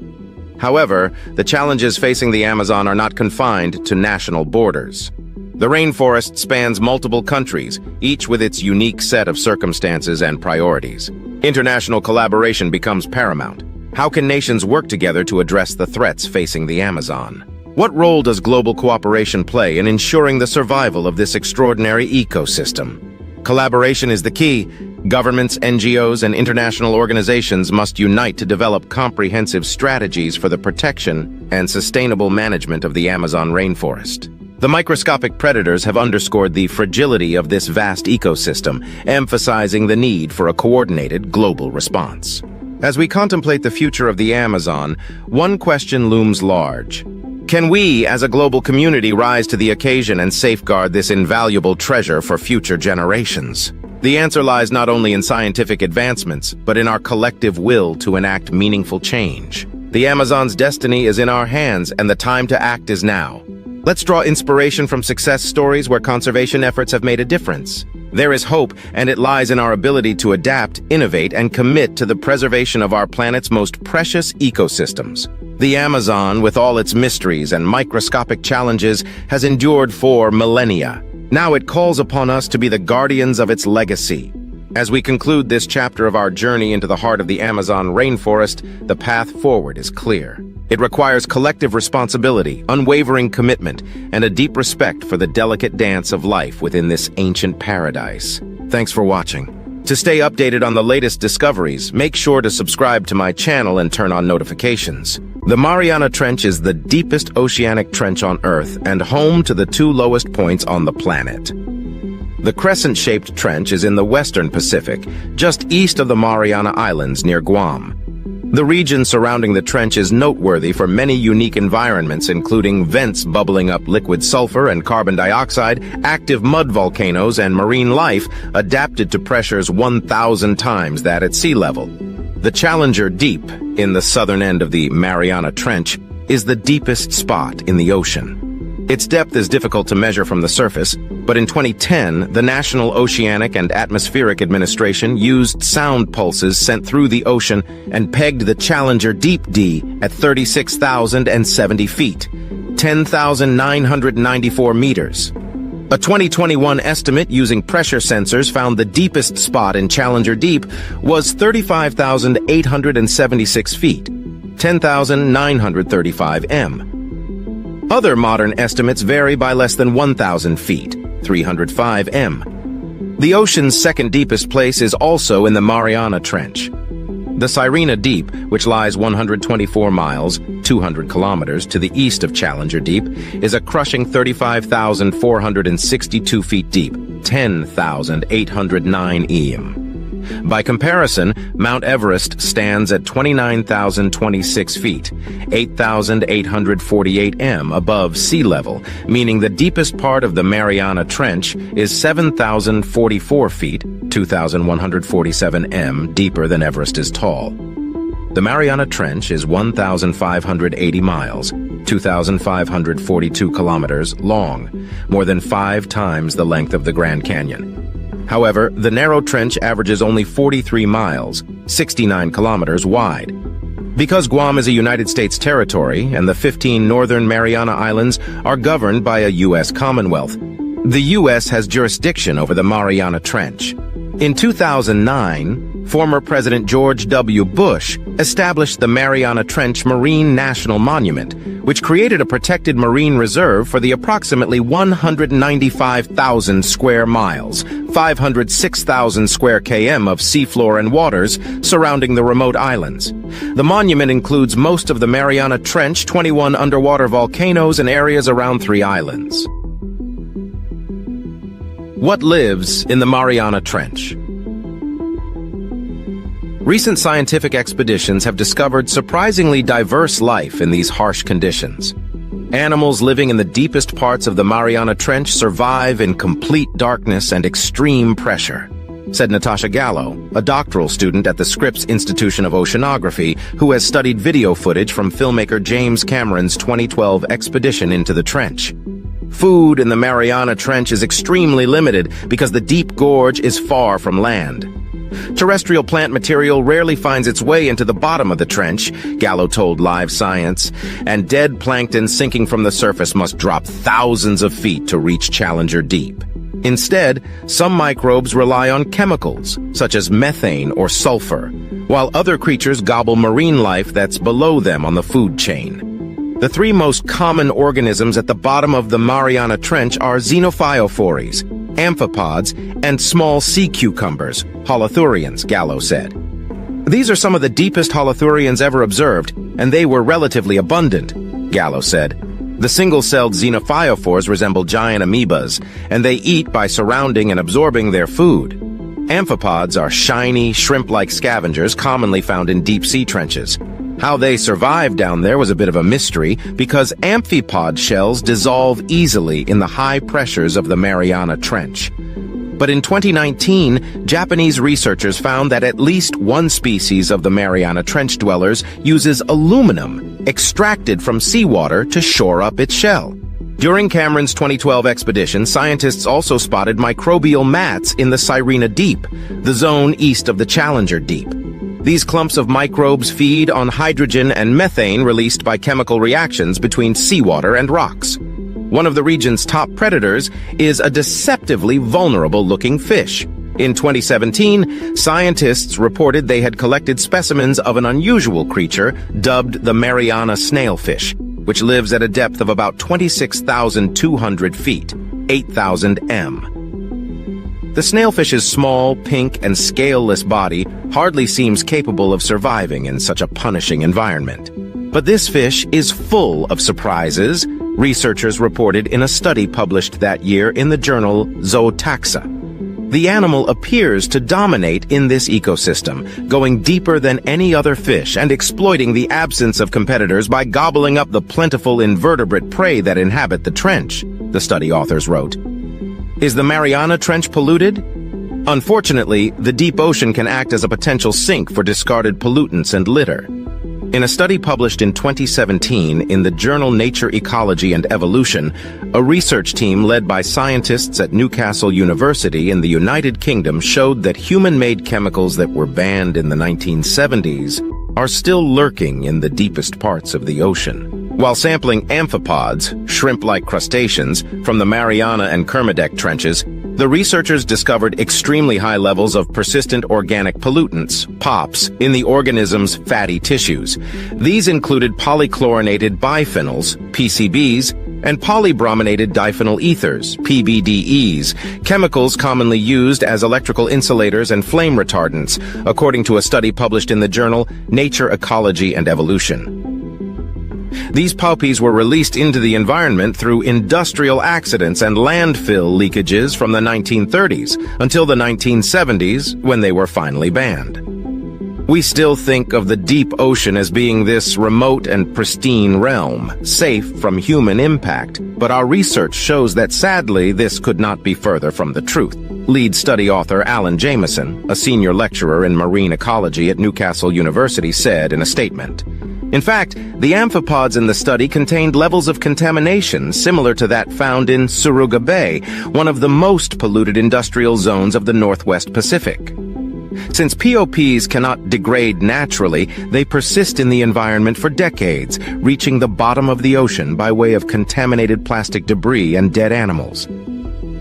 However, the challenges facing the Amazon are not confined to national borders. The rainforest spans multiple countries, each with its unique set of circumstances and priorities. International collaboration becomes paramount. How can nations work together to address the threats facing the Amazon? What role does global cooperation play in ensuring the survival of this extraordinary ecosystem? Collaboration is the key. Governments, NGOs, and international organizations must unite to develop comprehensive strategies for the protection and sustainable management of the Amazon rainforest. The microscopic predators have underscored the fragility of this vast ecosystem, emphasizing the need for a coordinated global response. As we contemplate the future of the Amazon, one question looms large. Can we, as a global community, rise to the occasion and safeguard this invaluable treasure for future generations? The answer lies not only in scientific advancements, but in our collective will to enact meaningful change. The Amazon's destiny is in our hands, and the time to act is now. Let's draw inspiration from success stories where conservation efforts have made a difference. There is hope, and it lies in our ability to adapt, innovate, and commit to the preservation of our planet's most precious ecosystems. The Amazon, with all its mysteries and microscopic challenges, has endured for millennia. Now it calls upon us to be the guardians of its legacy. As we conclude this chapter of our journey into the heart of the Amazon rainforest, the path forward is clear. It requires collective responsibility, unwavering commitment, and a deep respect for the delicate dance of life within this ancient paradise. Thanks for watching. To stay updated on the latest discoveries, make sure to subscribe to my channel and turn on notifications. The Mariana Trench is the deepest oceanic trench on Earth and home to the two lowest points on the planet. The crescent-shaped trench is in the western Pacific, just east of the Mariana Islands near Guam. The region surrounding the trench is noteworthy for many unique environments, including vents bubbling up liquid sulfur and carbon dioxide, active mud volcanoes, and marine life adapted to pressures 1,000 times that at sea level. The Challenger Deep, in the southern end of the Mariana Trench, is the deepest spot in the ocean. Its depth is difficult to measure from the surface, but in 2010, the National Oceanic and Atmospheric Administration used sound pulses sent through the ocean and pegged the Challenger Deep D at 36,070 feet, 10,994 meters. A 2021 estimate using pressure sensors found the deepest spot in Challenger Deep was 35,876 feet, 10,935 m. Other modern estimates vary by less than 1,000 feet, 305 m. The ocean's second deepest place is also in the Mariana Trench. The Sirena Deep, which lies 124 miles, 200 kilometers to the east of Challenger Deep, is a crushing 35,462 feet deep, 10,809 m. By comparison, Mount Everest stands at 29,026 feet, 8,848 m above sea level, meaning the deepest part of the Mariana Trench is 7,044 feet, 2,147 m deeper than Everest is tall. The Mariana Trench is 1,580 miles, 2,542 kilometers long, more than 5 times the length of the Grand Canyon. However, the narrow trench averages only 43 miles, 69 kilometers wide. Because Guam is a United States territory and the 15 northern Mariana Islands are governed by a U.S. Commonwealth, the U.S. has jurisdiction over the Mariana Trench. In 2009, former President George W. Bush established the Mariana Trench Marine National Monument, which created a protected marine reserve for the approximately 195,000 square miles, 506,000 square km of seafloor and waters surrounding the remote islands. The monument includes most of the Mariana Trench, 21 underwater volcanoes, and areas around 3 islands. What lives in the Mariana Trench? Recent scientific expeditions have discovered surprisingly diverse life in these harsh conditions. Animals living in the deepest parts of the Mariana Trench survive in complete darkness and extreme pressure, said Natasha Gallo, a doctoral student at the Scripps Institution of Oceanography, who has studied video footage from filmmaker James Cameron's 2012 expedition into the trench. Food in the Mariana Trench is extremely limited because the deep gorge is far from land. Terrestrial plant material rarely finds its way into the bottom of the trench, Gallo told Live Science, and dead plankton sinking from the surface must drop thousands of feet to reach Challenger Deep. Instead, some microbes rely on chemicals, such as methane or sulfur, while other creatures gobble marine life that's below them on the food chain. The 3 most common organisms at the bottom of the Mariana Trench are xenophyophores, amphipods, and small sea cucumbers, holothurians, Gallo said. These are some of the deepest holothurians ever observed, and they were relatively abundant, Gallo said. The single-celled xenophyophores resemble giant amoebas, and they eat by surrounding and absorbing their food. Amphipods are shiny, shrimp-like scavengers commonly found in deep-sea trenches. How they survive down there was a bit of a mystery because amphipod shells dissolve easily in the high pressures of the Mariana Trench. But in 2019, Japanese researchers found that at least one species of the Mariana Trench dwellers uses aluminum extracted from seawater to shore up its shell. During Cameron's 2012 expedition, scientists also spotted microbial mats in the Sirena Deep, the zone east of the Challenger Deep. These clumps of microbes feed on hydrogen and methane released by chemical reactions between seawater and rocks. One of the region's top predators is a deceptively vulnerable-looking fish. In 2017, scientists reported they had collected specimens of an unusual creature dubbed the Mariana snailfish, which lives at a depth of about 26,200 feet, 8,000 m. The snailfish's small, pink, and scaleless body hardly seems capable of surviving in such a punishing environment. But this fish is full of surprises, researchers reported in a study published that year in the journal Zootaxa. The animal appears to dominate in this ecosystem, going deeper than any other fish and exploiting the absence of competitors by gobbling up the plentiful invertebrate prey that inhabit the trench, the study authors wrote. Is the Mariana Trench polluted? Unfortunately, the deep ocean can act as a potential sink for discarded pollutants and litter. In a study published in 2017 in the journal Nature Ecology and Evolution, a research team led by scientists at Newcastle University in the United Kingdom showed that human-made chemicals that were banned in the 1970s are still lurking in the deepest parts of the ocean. While sampling amphipods, shrimp-like crustaceans, from the Mariana and Kermadec trenches, the researchers discovered extremely high levels of persistent organic pollutants, POPs, in the organism's fatty tissues. These included polychlorinated biphenyls, PCBs, and polybrominated diphenyl ethers, PBDEs, chemicals commonly used as electrical insulators and flame retardants, according to a study published in the journal Nature Ecology and Evolution. These POPs were released into the environment through industrial accidents and landfill leakages from the 1930s until the 1970s, when they were finally banned. We still think of the deep ocean as being this remote and pristine realm, safe from human impact, but our research shows that sadly this could not be further from the truth. Lead study author Alan Jameson, a senior lecturer in marine ecology at Newcastle University, said in a statement, "In fact, the amphipods in the study contained levels of contamination similar to that found in Suruga Bay, one of the most polluted industrial zones of the Northwest Pacific. Since POPs cannot degrade naturally, they persist in the environment for decades, reaching the bottom of the ocean by way of contaminated plastic debris and dead animals.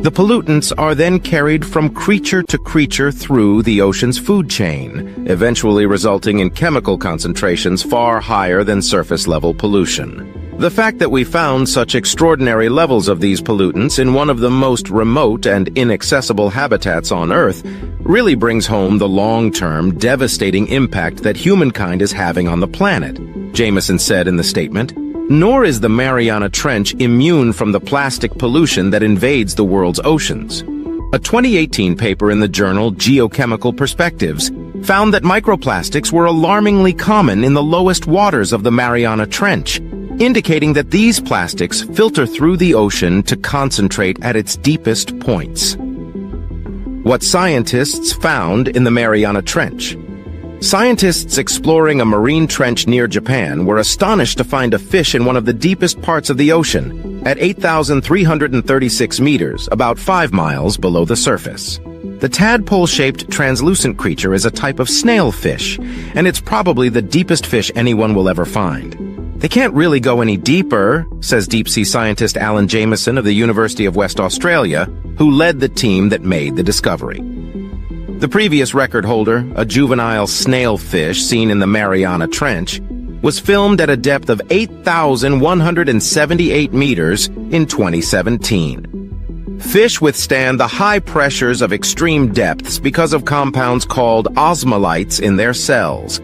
The pollutants are then carried from creature to creature through the ocean's food chain, eventually resulting in chemical concentrations far higher than surface-level pollution. The fact that we found such extraordinary levels of these pollutants in one of the most remote and inaccessible habitats on Earth really brings home the long-term, devastating impact that humankind is having on the planet," Jameson said in the statement. Nor is the Mariana Trench immune from the plastic pollution that invades the world's oceans. A 2018 paper in the journal Geochemical Perspectives found that microplastics were alarmingly common in the lowest waters of the Mariana Trench, indicating that these plastics filter through the ocean to concentrate at its deepest points. What scientists found in the Mariana Trench. Scientists exploring a marine trench near Japan were astonished to find a fish in one of the deepest parts of the ocean, at 8,336 meters, about 5 miles below the surface. The tadpole-shaped translucent creature is a type of snailfish, and it's probably the deepest fish anyone will ever find. They can't really go any deeper, says deep-sea scientist Alan Jameson of the University of West Australia, who led the team that made the discovery. The previous record holder, a juvenile snailfish seen in the Mariana Trench, was filmed at a depth of 8,178 meters in 2017. Fish withstand the high pressures of extreme depths because of compounds called osmolytes in their cells.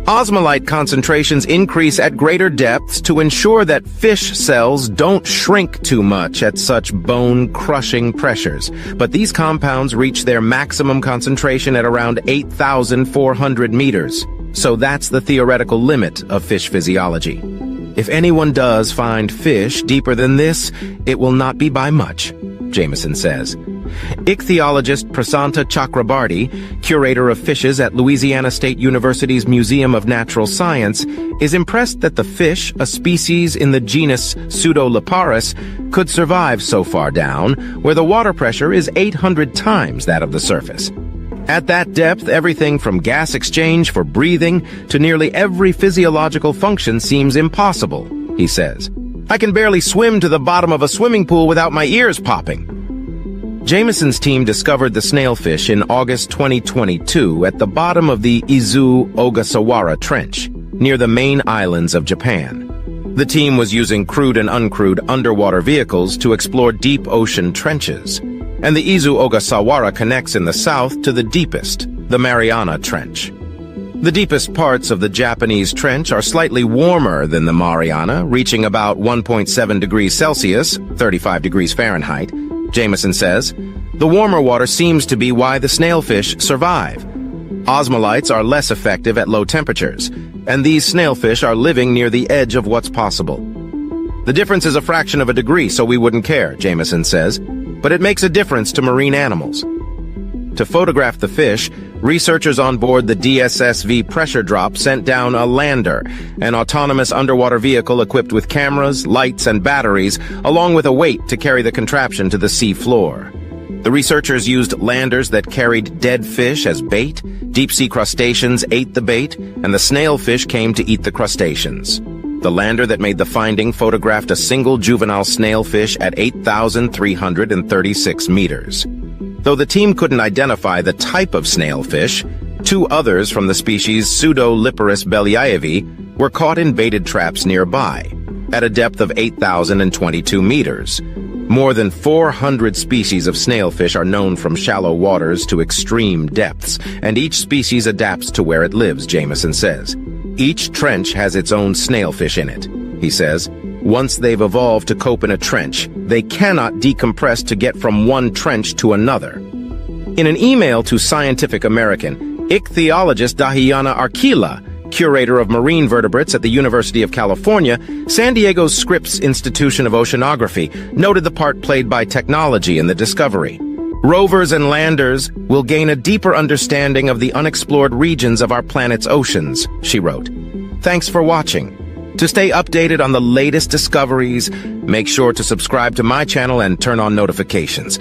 Osmolyte concentrations increase at greater depths to ensure that fish cells don't shrink too much at such bone-crushing pressures. But these compounds reach their maximum concentration at around 8,400 meters. So that's the theoretical limit of fish physiology. If anyone does find fish deeper than this, it will not be by much, Jameson says. Ichthyologist Prasanta Chakrabarty, curator of fishes at Louisiana State University's Museum of Natural Science, is impressed that the fish, a species in the genus Pseudoliparus, could survive so far down, where the water pressure is 800 times that of the surface. At that depth, everything from gas exchange for breathing to nearly every physiological function seems impossible, he says. I can barely swim to the bottom of a swimming pool without my ears popping. Jameson's team discovered the snailfish in August 2022 at the bottom of the Izu-Ogasawara Trench, near the main islands of Japan. The team was using crewed and uncrewed underwater vehicles to explore deep ocean trenches, and the Izu-Ogasawara connects in the south to the deepest, the Mariana Trench. The deepest parts of the Japanese trench are slightly warmer than the Mariana, reaching about 1.7 degrees Celsius, 35 degrees Fahrenheit, Jameson says. The warmer water seems to be why the snailfish survive. Osmolytes are less effective at low temperatures, and these snailfish are living near the edge of what's possible. The difference is a fraction of a degree, so we wouldn't care, Jameson says, but it makes a difference to marine animals. To photograph the fish, researchers on board the DSSV pressure drop sent down a lander, an autonomous underwater vehicle equipped with cameras, lights, and batteries, along with a weight to carry the contraption to the sea floor. The researchers used landers that carried dead fish as bait, deep-sea crustaceans ate the bait, and the snailfish came to eat the crustaceans. The lander that made the finding photographed a single juvenile snailfish at 8,336 meters. Though the team couldn't identify the type of snailfish, two others from the species Pseudoliparus belyaevi were caught in baited traps nearby, at a depth of 8,022 meters. More than 400 species of snailfish are known from shallow waters to extreme depths, and each species adapts to where it lives, Jameson says. Each trench has its own snailfish in it, he says. Once they've evolved to cope in a trench, they cannot decompress to get from one trench to another. In an email to Scientific American, ichthyologist Dahiana Arkila, curator of marine vertebrates at the University of California, San Diego's Scripps Institution of Oceanography, noted the part played by technology in the discovery. Rovers and landers will gain a deeper understanding of the unexplored regions of our planet's oceans, she wrote. Thanks for watching. To stay updated on the latest discoveries, make sure to subscribe to my channel and turn on notifications.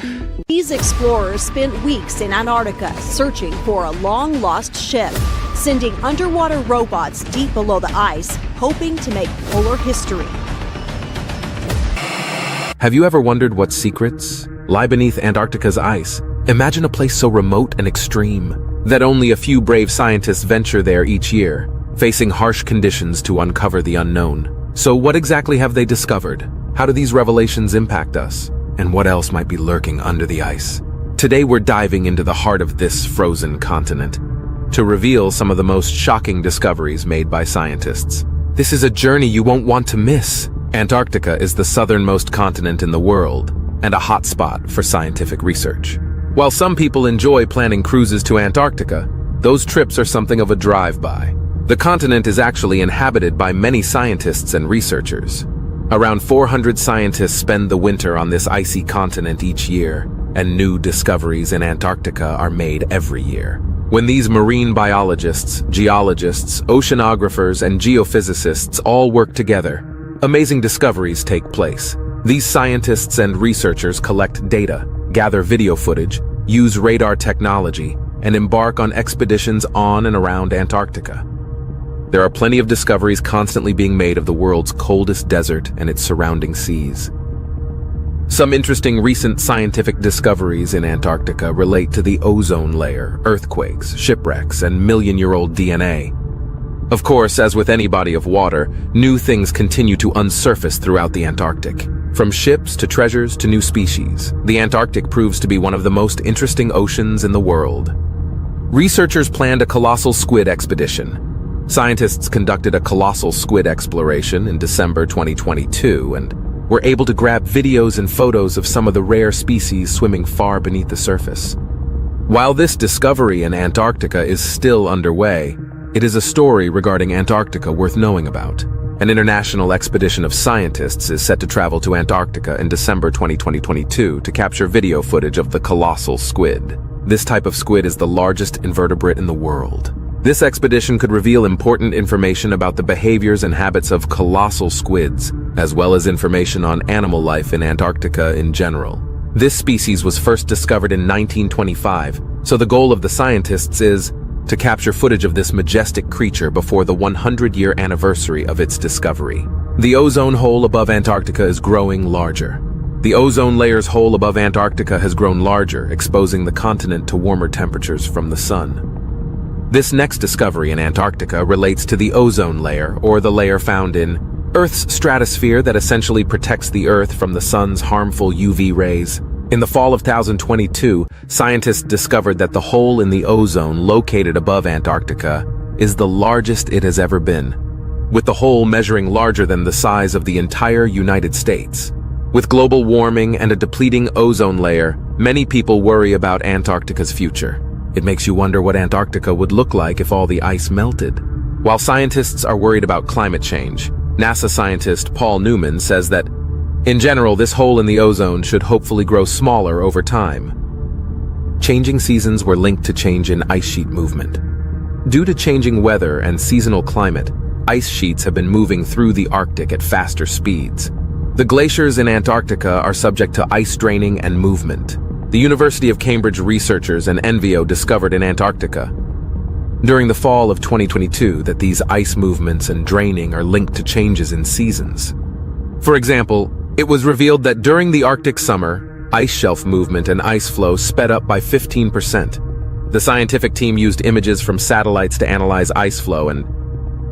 These explorers spent weeks in Antarctica searching for a long-lost ship, sending underwater robots deep below the ice, hoping to make polar history. Have you ever wondered what secrets lie beneath Antarctica's ice? Imagine a place so remote and extreme that only a few brave scientists venture there each year, facing harsh conditions to uncover the unknown. So what exactly have they discovered? How do these revelations impact us? And what else might be lurking under the ice? Today we're diving into the heart of this frozen continent to reveal some of the most shocking discoveries made by scientists. This is a journey you won't want to miss. Antarctica is the southernmost continent in the world and a hotspot for scientific research. While some people enjoy planning cruises to Antarctica, those trips are something of a drive-by. The continent is actually inhabited by many scientists and researchers. Around 400 scientists spend the winter on this icy continent each year, and new discoveries in Antarctica are made every year. When these marine biologists, geologists, oceanographers, and geophysicists all work together, amazing discoveries take place. These scientists and researchers collect data, gather video footage, use radar technology, and embark on expeditions on and around Antarctica. There are plenty of discoveries constantly being made of the world's coldest desert and its surrounding seas. Some interesting recent scientific discoveries in Antarctica relate to the ozone layer, earthquakes, shipwrecks, and million-year-old DNA. Of course, as with any body of water, new things continue to unsurface throughout the Antarctic. From ships to treasures to new species, the Antarctic proves to be one of the most interesting oceans in the world. Researchers planned a colossal squid expedition. Scientists conducted a colossal squid exploration in December 2022 and were able to grab videos and photos of some of the rare species swimming far beneath the surface. While this discovery in Antarctica is still underway, it is a story regarding Antarctica worth knowing about. An international expedition of scientists is set to travel to Antarctica in December 2022 to capture video footage of the colossal squid. This type of squid is the largest invertebrate in the world. This expedition could reveal important information about the behaviors and habits of colossal squids, as well as information on animal life in Antarctica in general. This species was first discovered in 1925, so the goal of the scientists is to capture footage of this majestic creature before the 100-year anniversary of its discovery. The ozone hole above Antarctica is growing larger. The ozone layer's hole above Antarctica has grown larger, exposing the continent to warmer temperatures from the sun. This next discovery in Antarctica relates to the ozone layer, or the layer found in Earth's stratosphere that essentially protects the Earth from the sun's harmful UV rays. In the fall of 2022, scientists discovered that the hole in the ozone located above Antarctica is the largest it has ever been, with the hole measuring larger than the size of the entire United States. With global warming and a depleting ozone layer, many people worry about Antarctica's future. It makes you wonder what Antarctica would look like if all the ice melted. While scientists are worried about climate change, NASA scientist Paul Newman says that, in general, this hole in the ozone should hopefully grow smaller over time. Changing seasons were linked to change in ice sheet movement. Due to changing weather and seasonal climate, ice sheets have been moving through the Arctic at faster speeds. The glaciers in Antarctica are subject to ice draining and movement. The University of Cambridge researchers and NVO discovered in Antarctica during the fall of 2022 that these ice movements and draining are linked to changes in seasons. For example, it was revealed that during the Arctic summer, ice shelf movement and ice flow sped up by 15%. The scientific team used images from satellites to analyze ice flow and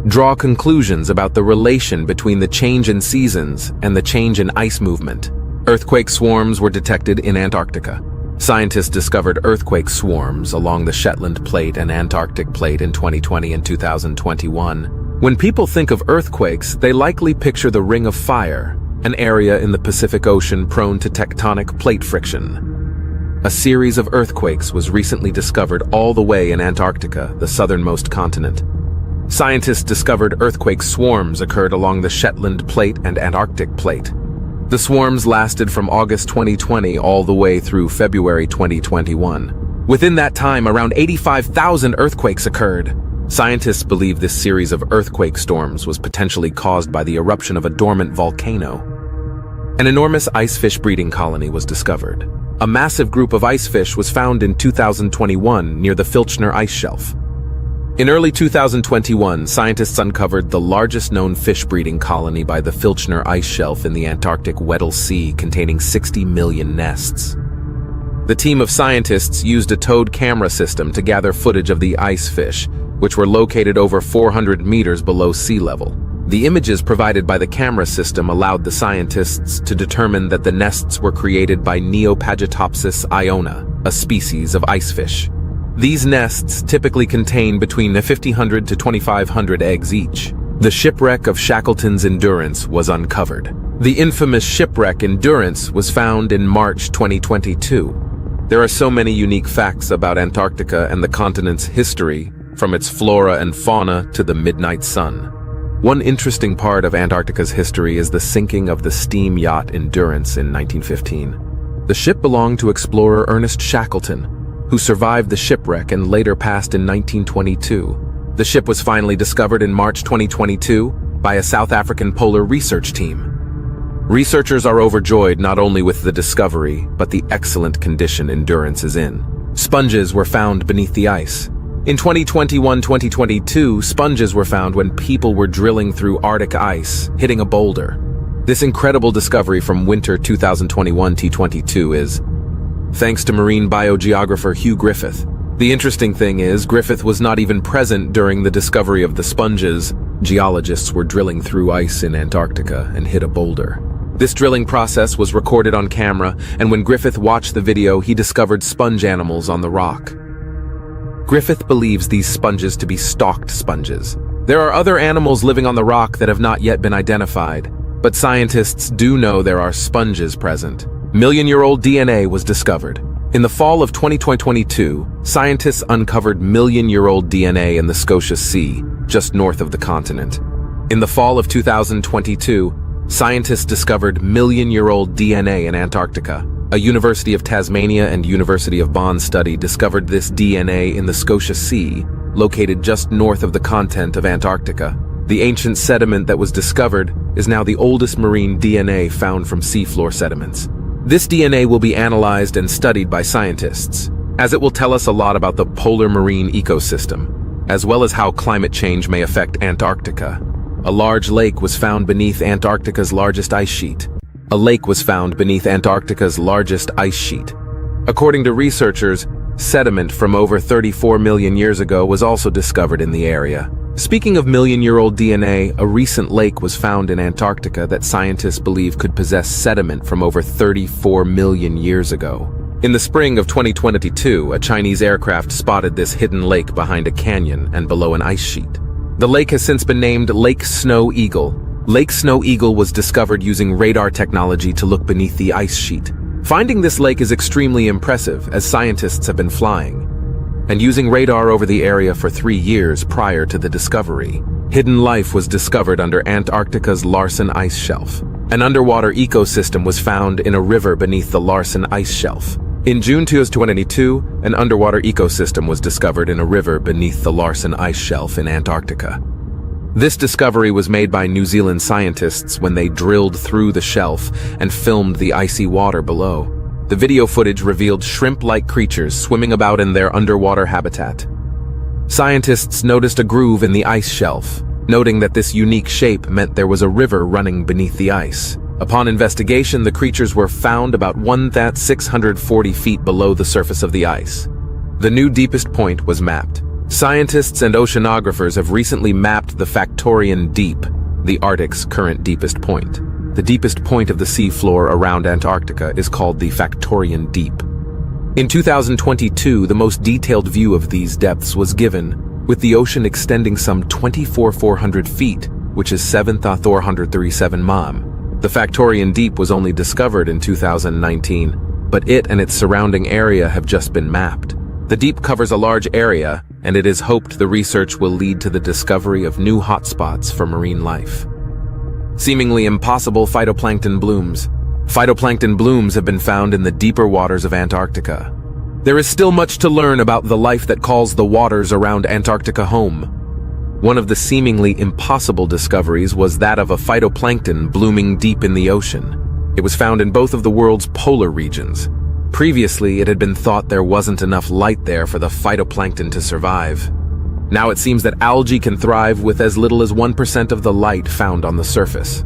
draw conclusions about the relation between the change in seasons and the change in ice movement. Earthquake swarms were detected in Antarctica. Scientists discovered earthquake swarms along the Shetland Plate and Antarctic Plate in 2020 and 2021. When people think of earthquakes, they likely picture the Ring of Fire, an area in the Pacific Ocean prone to tectonic plate friction. A series of earthquakes was recently discovered all the way in Antarctica, the southernmost continent. Scientists discovered earthquake swarms occurred along the Shetland Plate and Antarctic Plate. The swarms lasted from August 2020 all the way through February 2021. Within that time, around 85,000 earthquakes occurred. Scientists believe this series of earthquake storms was potentially caused by the eruption of a dormant volcano. An enormous icefish breeding colony was discovered. A massive group of icefish was found in 2021 near the Filchner ice shelf. In early 2021, scientists uncovered the largest known fish breeding colony by the Filchner ice shelf in the Antarctic Weddell Sea, containing 60 million nests. The team of scientists used a towed camera system to gather footage of the ice fish, which were located over 400 meters below sea level. The images provided by the camera system allowed the scientists to determine that the nests were created by Neopagitopsis iona, a species of icefish. These nests typically contain between 1,500 to 2,500 eggs each. The shipwreck of Shackleton's Endurance was uncovered. The infamous shipwreck Endurance was found in March 2022. There are so many unique facts about Antarctica and the continent's history, from its flora and fauna to the midnight sun. One interesting part of Antarctica's history is the sinking of the steam yacht Endurance in 1915. The ship belonged to explorer Ernest Shackleton, who survived the shipwreck and later passed in 1922. The ship was finally discovered in March 2022 by a South African polar research team. Researchers are overjoyed not only with the discovery, but the excellent condition Endurance is in. Sponges were found beneath the ice. In 2021-2022, sponges were found when people were drilling through Arctic ice, hitting a boulder. This incredible discovery from winter 2021-22 is thanks to marine biogeographer Hugh Griffith. The interesting thing is, Griffith was not even present during the discovery of the sponges. Geologists were drilling through ice in Antarctica and hit a boulder. This drilling process was recorded on camera, and when Griffith watched the video, he discovered sponge animals on the rock. Griffith believes these sponges to be stalked sponges. There are other animals living on the rock that have not yet been identified, but scientists do know there are sponges present. Million-year-old DNA was discovered. In the fall of 2022, scientists uncovered million-year-old DNA in the Scotia Sea, just north of the continent. In the fall of 2022, scientists discovered million-year-old DNA in Antarctica. A University of Tasmania and University of Bonn study discovered this DNA in the Scotia Sea, located just north of the continent of Antarctica. The ancient sediment that was discovered is now the oldest marine DNA found from seafloor sediments. This DNA will be analyzed and studied by scientists, as it will tell us a lot about the polar marine ecosystem, as well as how climate change may affect Antarctica. A large lake was found beneath Antarctica's largest ice sheet. According to researchers, sediment from over 34 million years ago was also discovered in the area. Speaking of million-year-old DNA, a recent lake was found in Antarctica that scientists believe could possess sediment from over 34 million years ago. In the spring of 2022, a Chinese aircraft spotted this hidden lake behind a canyon and below an ice sheet. The lake has since been named Lake Snow Eagle, Lake Snow Eagle was discovered using radar technology to look beneath the ice sheet. Finding this lake is extremely impressive, as scientists have been flying and using radar over the area for 3 years prior to the discovery. Hidden life was discovered under Antarctica's Larsen ice shelf. An underwater ecosystem was found in a river beneath the Larsen ice shelf. In June 2022, an underwater ecosystem was discovered in a river beneath the Larsen ice shelf in Antarctica. This discovery was made by New Zealand scientists when they drilled through the shelf and filmed the icy water below. The video footage revealed shrimp-like creatures swimming about in their underwater habitat. Scientists noticed a groove in the ice shelf, noting that this unique shape meant there was a river running beneath the ice. Upon investigation, the creatures were found about 1,640 feet below the surface of the ice. The new deepest point was mapped. Scientists and oceanographers have recently mapped the Factorian Deep, the Arctic's current deepest point. The deepest point of the seafloor around Antarctica is called the Factorian Deep. In 2022, the most detailed view of these depths was given, with the ocean extending some 24,400 feet, which is 7,437 m. The Factorian Deep was only discovered in 2019, but it and its surrounding area have just been mapped. The deep covers a large area, and it is hoped the research will lead to the discovery of new hotspots for marine life. Seemingly impossible phytoplankton blooms. Phytoplankton blooms have been found in the deeper waters of Antarctica. There is still much to learn about the life that calls the waters around Antarctica home. One of the seemingly impossible discoveries was that of a phytoplankton blooming deep in the ocean. It was found in both of the world's polar regions. Previously, it had been thought there wasn't enough light there for the phytoplankton to survive. Now it seems that algae can thrive with as little as 1% of the light found on the surface.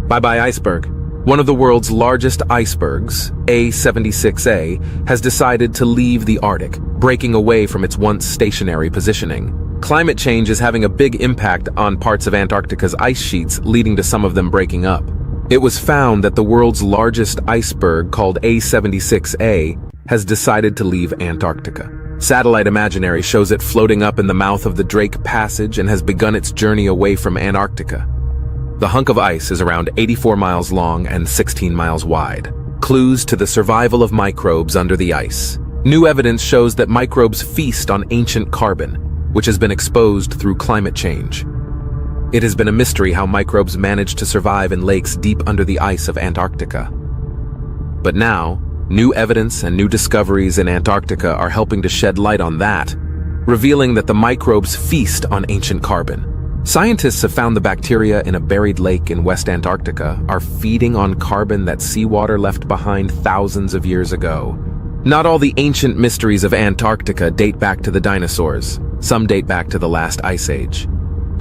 Bye-bye iceberg. One of the world's largest icebergs, A76A, has decided to leave the Arctic, breaking away from its once stationary positioning. Climate change is having a big impact on parts of Antarctica's ice sheets, leading to some of them breaking up. It was found that the world's largest iceberg, called A76A, has decided to leave Antarctica. Satellite imagery shows it floating up in the mouth of the Drake Passage and has begun its journey away from Antarctica. The hunk of ice is around 84 miles long and 16 miles wide. Clues to the survival of microbes under the ice. New evidence shows that microbes feast on ancient carbon, which has been exposed through climate change. It has been a mystery how microbes manage to survive in lakes deep under the ice of Antarctica. But now, new evidence and new discoveries in Antarctica are helping to shed light on that, revealing that the microbes feast on ancient carbon. Scientists have found the bacteria in a buried lake in West Antarctica are feeding on carbon that seawater left behind thousands of years ago. Not all the ancient mysteries of Antarctica date back to the dinosaurs. Some date back to the last ice age.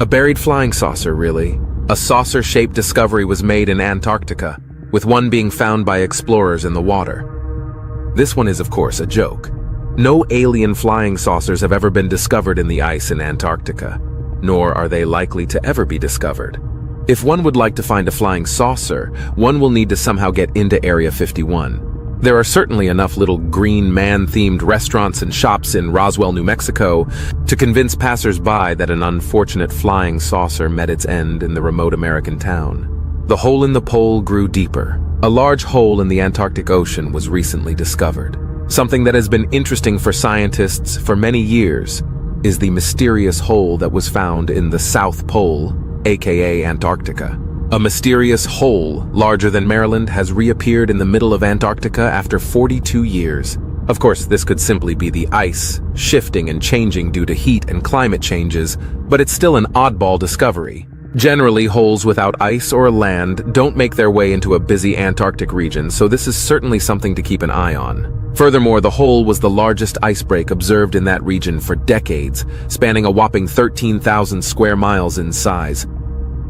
A buried flying saucer, really. A saucer-shaped discovery was made in Antarctica, with one being found by explorers in the water. This one is, of course, a joke. No alien flying saucers have ever been discovered in the ice in Antarctica, nor are they likely to ever be discovered. If one would like to find a flying saucer, one will need to somehow get into Area 51. There are certainly enough little green man-themed restaurants and shops in Roswell, New Mexico, to convince passers-by that an unfortunate flying saucer met its end in the remote American town. The hole in the pole grew deeper. A large hole in the Antarctic Ocean was recently discovered. Something that has been interesting for scientists for many years is the mysterious hole that was found in the South Pole, aka Antarctica. A mysterious hole larger than Maryland has reappeared in the middle of Antarctica after 42 years. Of course, this could simply be the ice shifting and changing due to heat and climate changes, but it's still an oddball discovery. Generally, holes without ice or land don't make their way into a busy Antarctic region, so this is certainly something to keep an eye on. Furthermore, the hole was the largest ice break observed in that region for decades, spanning a whopping 13,000 square miles in size.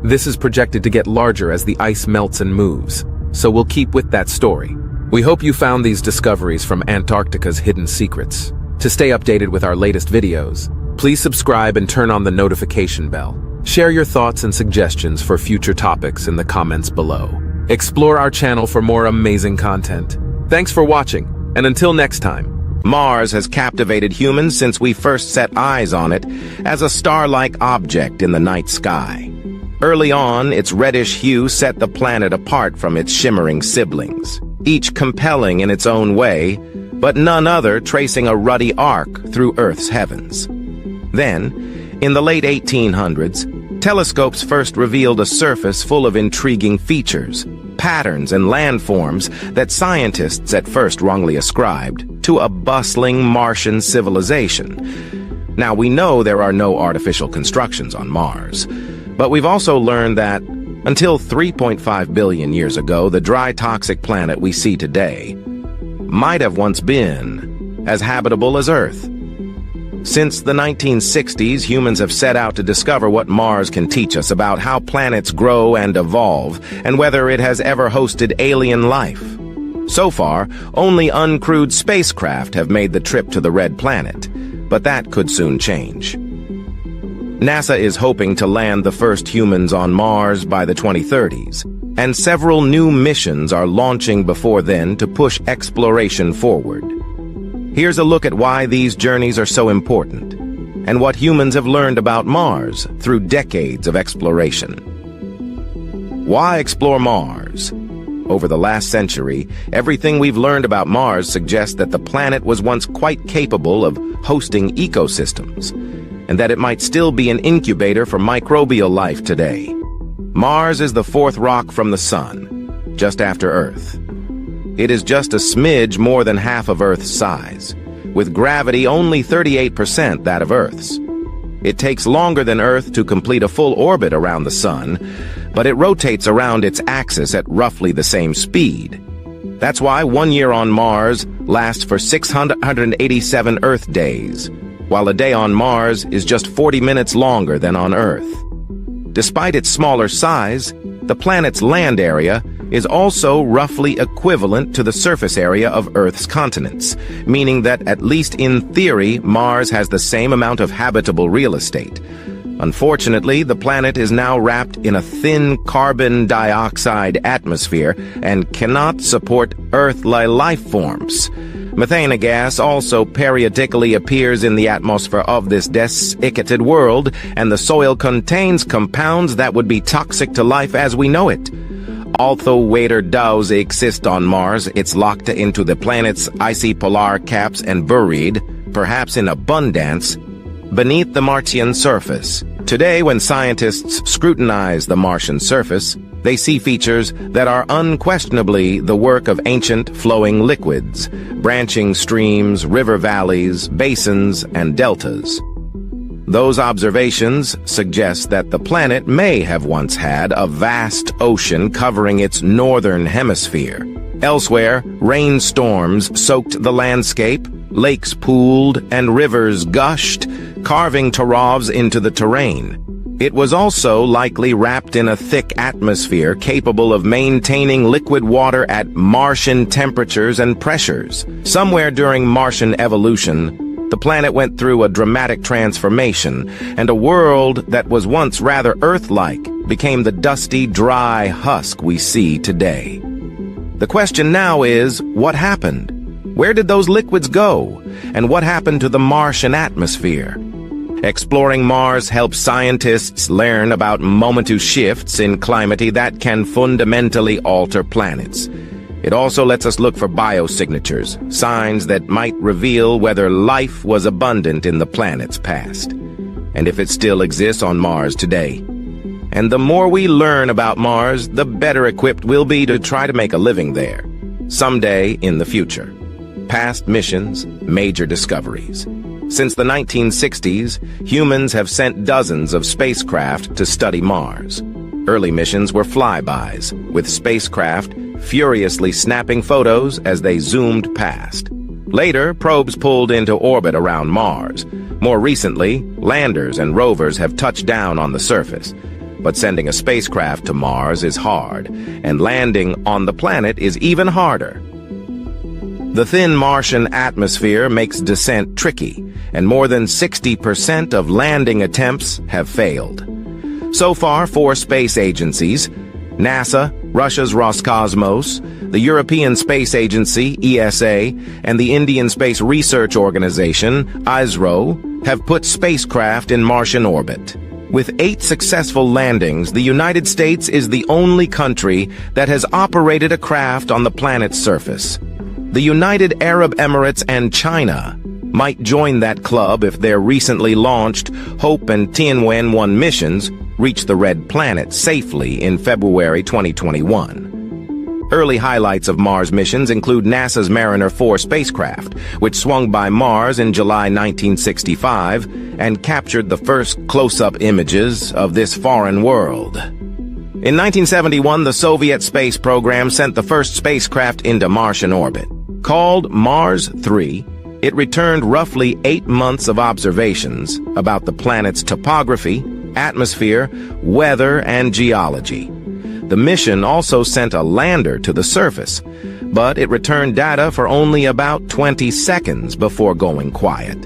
This is projected to get larger as the ice melts and moves, so we'll keep with that story. We hope you found these discoveries from Antarctica's hidden secrets. To stay updated with our latest videos, please subscribe and turn on the notification bell. Share your thoughts and suggestions for future topics in the comments below. Explore our channel for more amazing content. Thanks for watching, and until next time. Mars has captivated humans since we first set eyes on it as a star-like object in the night sky. Early on, its reddish hue set the planet apart from its shimmering siblings, each compelling in its own way, but none other tracing a ruddy arc through Earth's heavens. Then, in the late 1800s, telescopes first revealed a surface full of intriguing features, patterns, and landforms that scientists at first wrongly ascribed to a bustling Martian civilization. Now, we know there are no artificial constructions on Mars, but we've also learned that, until 3.5 billion years ago, the dry, toxic planet we see today might have once been as habitable as Earth. Since the 1960s, humans have set out to discover what Mars can teach us about how planets grow and evolve, and whether it has ever hosted alien life. So far, only uncrewed spacecraft have made the trip to the Red Planet, but that could soon change. NASA is hoping to land the first humans on Mars by the 2030s, and several new missions are launching before then to push exploration forward. Here's a look at why these journeys are so important, and what humans have learned about Mars through decades of exploration. Why explore Mars? Over the last century, everything we've learned about Mars suggests that the planet was once quite capable of hosting ecosystems, and that it might still be an incubator for microbial life today. Mars is the fourth rock from the Sun, just after Earth. It is just a smidge more than half of Earth's size, with gravity only 38% that of Earth's. It takes longer than Earth to complete a full orbit around the Sun, but it rotates around its axis at roughly the same speed. That's why 1 year on Mars lasts for 687 Earth days, while a day on Mars is just 40 minutes longer than on Earth. Despite its smaller size, the planet's land area is also roughly equivalent to the surface area of Earth's continents, meaning that, at least in theory, Mars has the same amount of habitable real estate. Unfortunately, the planet is now wrapped in a thin carbon dioxide atmosphere and cannot support Earth-like life forms. Methane gas also periodically appears in the atmosphere of this desiccated world, and the soil contains compounds that would be toxic to life as we know it. Although water does exist on Mars, it's locked into the planet's icy polar caps and buried, perhaps in abundance, beneath the Martian surface. Today, when scientists scrutinize the Martian surface, they see features that are unquestionably the work of ancient flowing liquids, branching streams, river valleys, basins, and deltas. Those observations suggest that the planet may have once had a vast ocean covering its northern hemisphere. Elsewhere, rainstorms soaked the landscape, lakes pooled, and rivers gushed, carving torrents into the terrain. It was also likely wrapped in a thick atmosphere capable of maintaining liquid water at Martian temperatures and pressures. Somewhere during Martian evolution, the planet went through a dramatic transformation, and a world that was once rather Earth-like became the dusty, dry husk we see today. The question now is, what happened? Where did those liquids go? And what happened to the Martian atmosphere? Exploring Mars helps scientists learn about momentous shifts in climate that can fundamentally alter planets. It also lets us look for biosignatures, signs that might reveal whether life was abundant in the planet's past, and if it still exists on Mars today. And the more we learn about Mars, the better equipped we'll be to try to make a living there, someday in the future. Past missions, major discoveries. Since the 1960s, humans have sent dozens of spacecraft to study Mars. Early missions were flybys, with spacecraft furiously snapping photos as they zoomed past. Later, probes pulled into orbit around Mars. More recently, landers and rovers have touched down on the surface. But sending a spacecraft to Mars is hard, and landing on the planet is even harder. The thin Martian atmosphere makes descent tricky, and more than 60% of landing attempts have failed. So far, 4 space agencies, NASA, Russia's Roscosmos, the European Space Agency, ESA, and the Indian Space Research Organization, ISRO, have put spacecraft in Martian orbit. With 8 successful landings, the United States is the only country that has operated a craft on the planet's surface. The United Arab Emirates and China might join that club if their recently launched Hope and Tianwen-1 missions reach the Red Planet safely in February 2021. Early highlights of Mars missions include NASA's Mariner 4 spacecraft, which swung by Mars in July 1965 and captured the first close-up images of this foreign world. In 1971, the Soviet space program sent the first spacecraft into Martian orbit. Called Mars 3, it returned roughly 8 months of observations about the planet's topography, atmosphere, weather, and geology. The mission also sent a lander to the surface, but it returned data for only about 20 seconds before going quiet.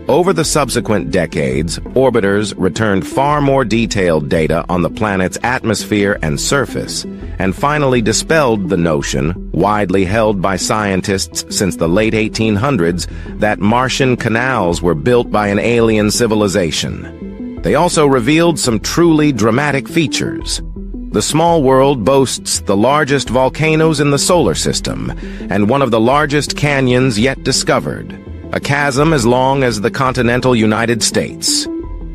Over the subsequent decades, orbiters returned far more detailed data on the planet's atmosphere and surface, and finally dispelled the notion, widely held by scientists since the late 1800s, that Martian canals were built by an alien civilization. They also revealed some truly dramatic features. The small world boasts the largest volcanoes in the solar system and one of the largest canyons yet discovered, a chasm as long as the continental United States.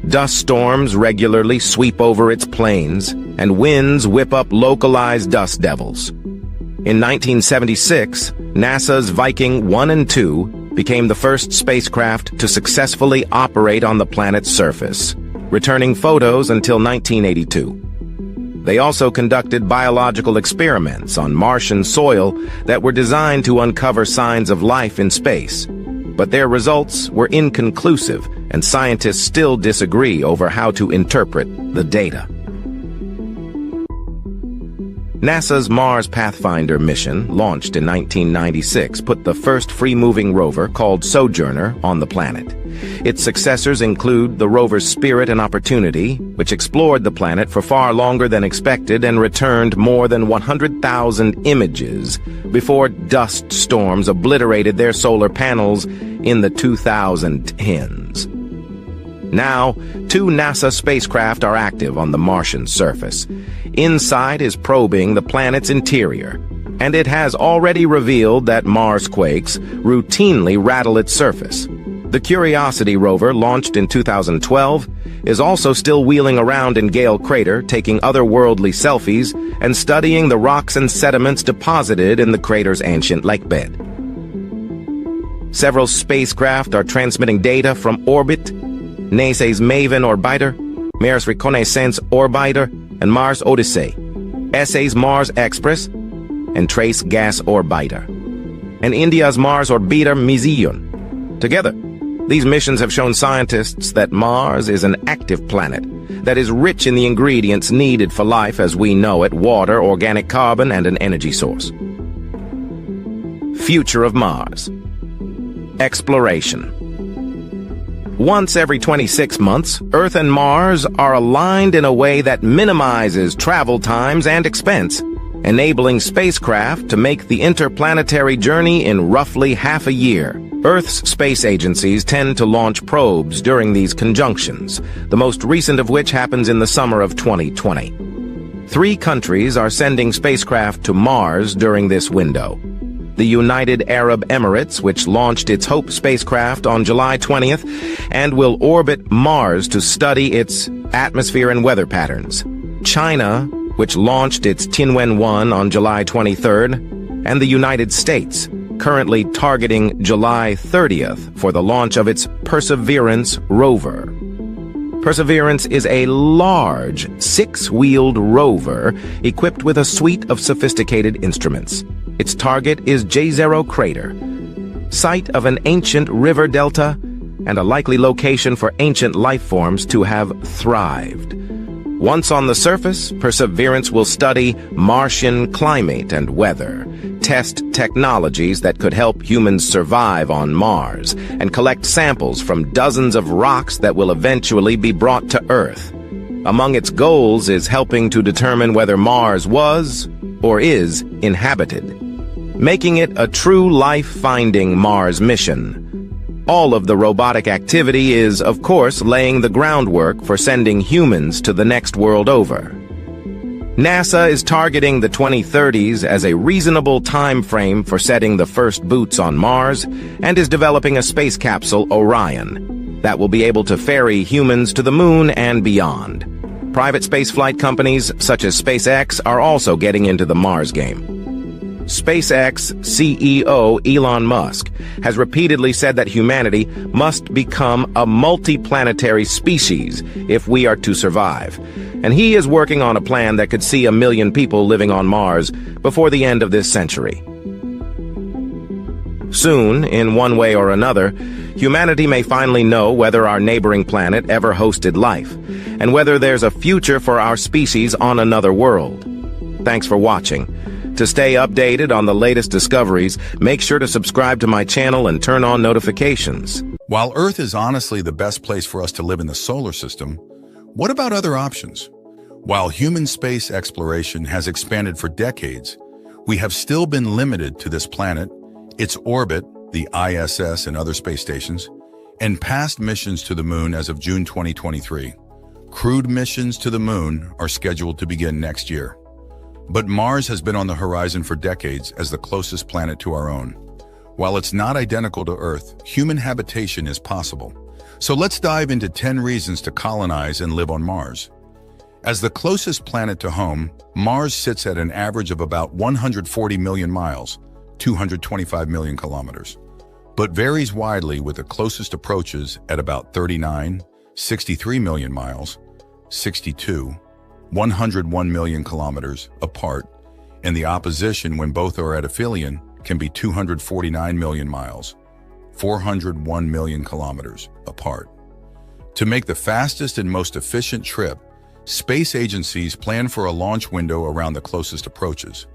Dust storms regularly sweep over its plains, and winds whip up localized dust devils. In 1976, NASA's Viking 1 and 2 became the first spacecraft to successfully operate on the planet's surface, returning photos until 1982. They also conducted biological experiments on Martian soil that were designed to uncover signs of life in space. But their results were inconclusive, and scientists still disagree over how to interpret the data. NASA's Mars Pathfinder mission, launched in 1996, put the first free-moving rover, called Sojourner, on the planet. Its successors include the rover's Spirit and Opportunity, which explored the planet for far longer than expected and returned more than 100,000 images before dust storms obliterated their solar panels in the 2010s. Now, 2 NASA spacecraft are active on the Martian surface. InSight is probing the planet's interior, and it has already revealed that Mars quakes routinely rattle its surface. The Curiosity rover, launched in 2012, is also still wheeling around in Gale Crater, taking otherworldly selfies and studying the rocks and sediments deposited in the crater's ancient lakebed. Several spacecraft are transmitting data from orbit: NASA's Maven orbiter, Mars Reconnaissance orbiter, and Mars Odyssey, ESA's Mars Express, and Trace Gas orbiter, and India's Mars orbiter Mission. Together, these missions have shown scientists that Mars is an active planet that is rich in the ingredients needed for life as we know it: water, organic carbon, and an energy source. Future of Mars. Exploration. Once every 26 months, Earth and Mars are aligned in a way that minimizes travel times and expense, enabling spacecraft to make the interplanetary journey in roughly half a year. Earth's space agencies tend to launch probes during these conjunctions, the most recent of which happens in the summer of 2020. 3 countries are sending spacecraft to Mars during this window. The United Arab Emirates, which launched its Hope spacecraft on July 20th and will orbit Mars to study its atmosphere and weather patterns. China, which launched its Tianwen-1 on July 23rd, and the United States, currently targeting July 30th for the launch of its Perseverance rover. Perseverance is a large, 6-wheeled rover equipped with a suite of sophisticated instruments. Its target is Jezero Crater, site of an ancient river delta and a likely location for ancient life forms to have thrived. Once on the surface, Perseverance will study Martian climate and weather, test technologies that could help humans survive on Mars, and collect samples from dozens of rocks that will eventually be brought to Earth. Among its goals is helping to determine whether Mars was or is inhabited, making it a true life-finding Mars mission. All of the robotic activity is, of course, laying the groundwork for sending humans to the next world over. NASA is targeting the 2030s as a reasonable time frame for setting the first boots on Mars and is developing a space capsule, Orion, that will be able to ferry humans to the moon and beyond. Private spaceflight companies such as SpaceX are also getting into the Mars game. SpaceX CEO Elon Musk has repeatedly said that humanity must become a multi-planetary species if we are to survive. And he is working on a plan that could see 1 million people living on Mars before the end of this century. Soon, in one way or another, humanity may finally know whether our neighboring planet ever hosted life, and whether there's a future for our species on another world. Thanks for watching. To stay updated on the latest discoveries, make sure to subscribe to my channel and turn on notifications. While Earth is honestly the best place for us to live in the solar system, what about other options? While human space exploration has expanded for decades, we have still been limited to this planet, its orbit, the ISS and other space stations, and past missions to the moon as of June 2023. Crewed missions to the moon are scheduled to begin next year. But Mars has been on the horizon for decades as the closest planet to our own. While it's not identical to Earth, human habitation is possible. So let's dive into 10 reasons to colonize and live on Mars. As the closest planet to home, Mars sits at an average of about 140 million miles, 225 million kilometers, but varies widely with the closest approaches at about 39, 63 million miles, 62, 101 million kilometers apart, and the opposition when both are at aphelion can be 249 million miles, 401 million kilometers apart. To make the fastest and most efficient trip, space agencies plan for a launch window around the closest approaches,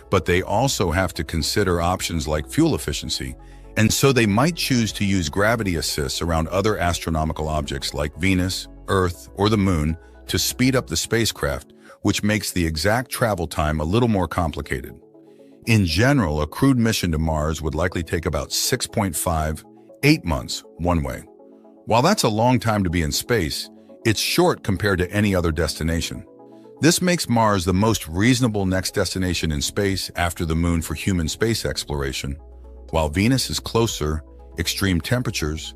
but they also have to consider options like fuel efficiency, and so they might choose to use gravity assists around other astronomical objects like Venus, Earth, or the Moon to speed up the spacecraft, which makes the exact travel time a little more complicated. In general, a crewed mission to Mars would likely take about 6.5–8 months one way. While that's a long time to be in space, it's short compared to any other destination. This makes Mars the most reasonable next destination in space after the Moon for human space exploration. While Venus is closer, extreme temperatures,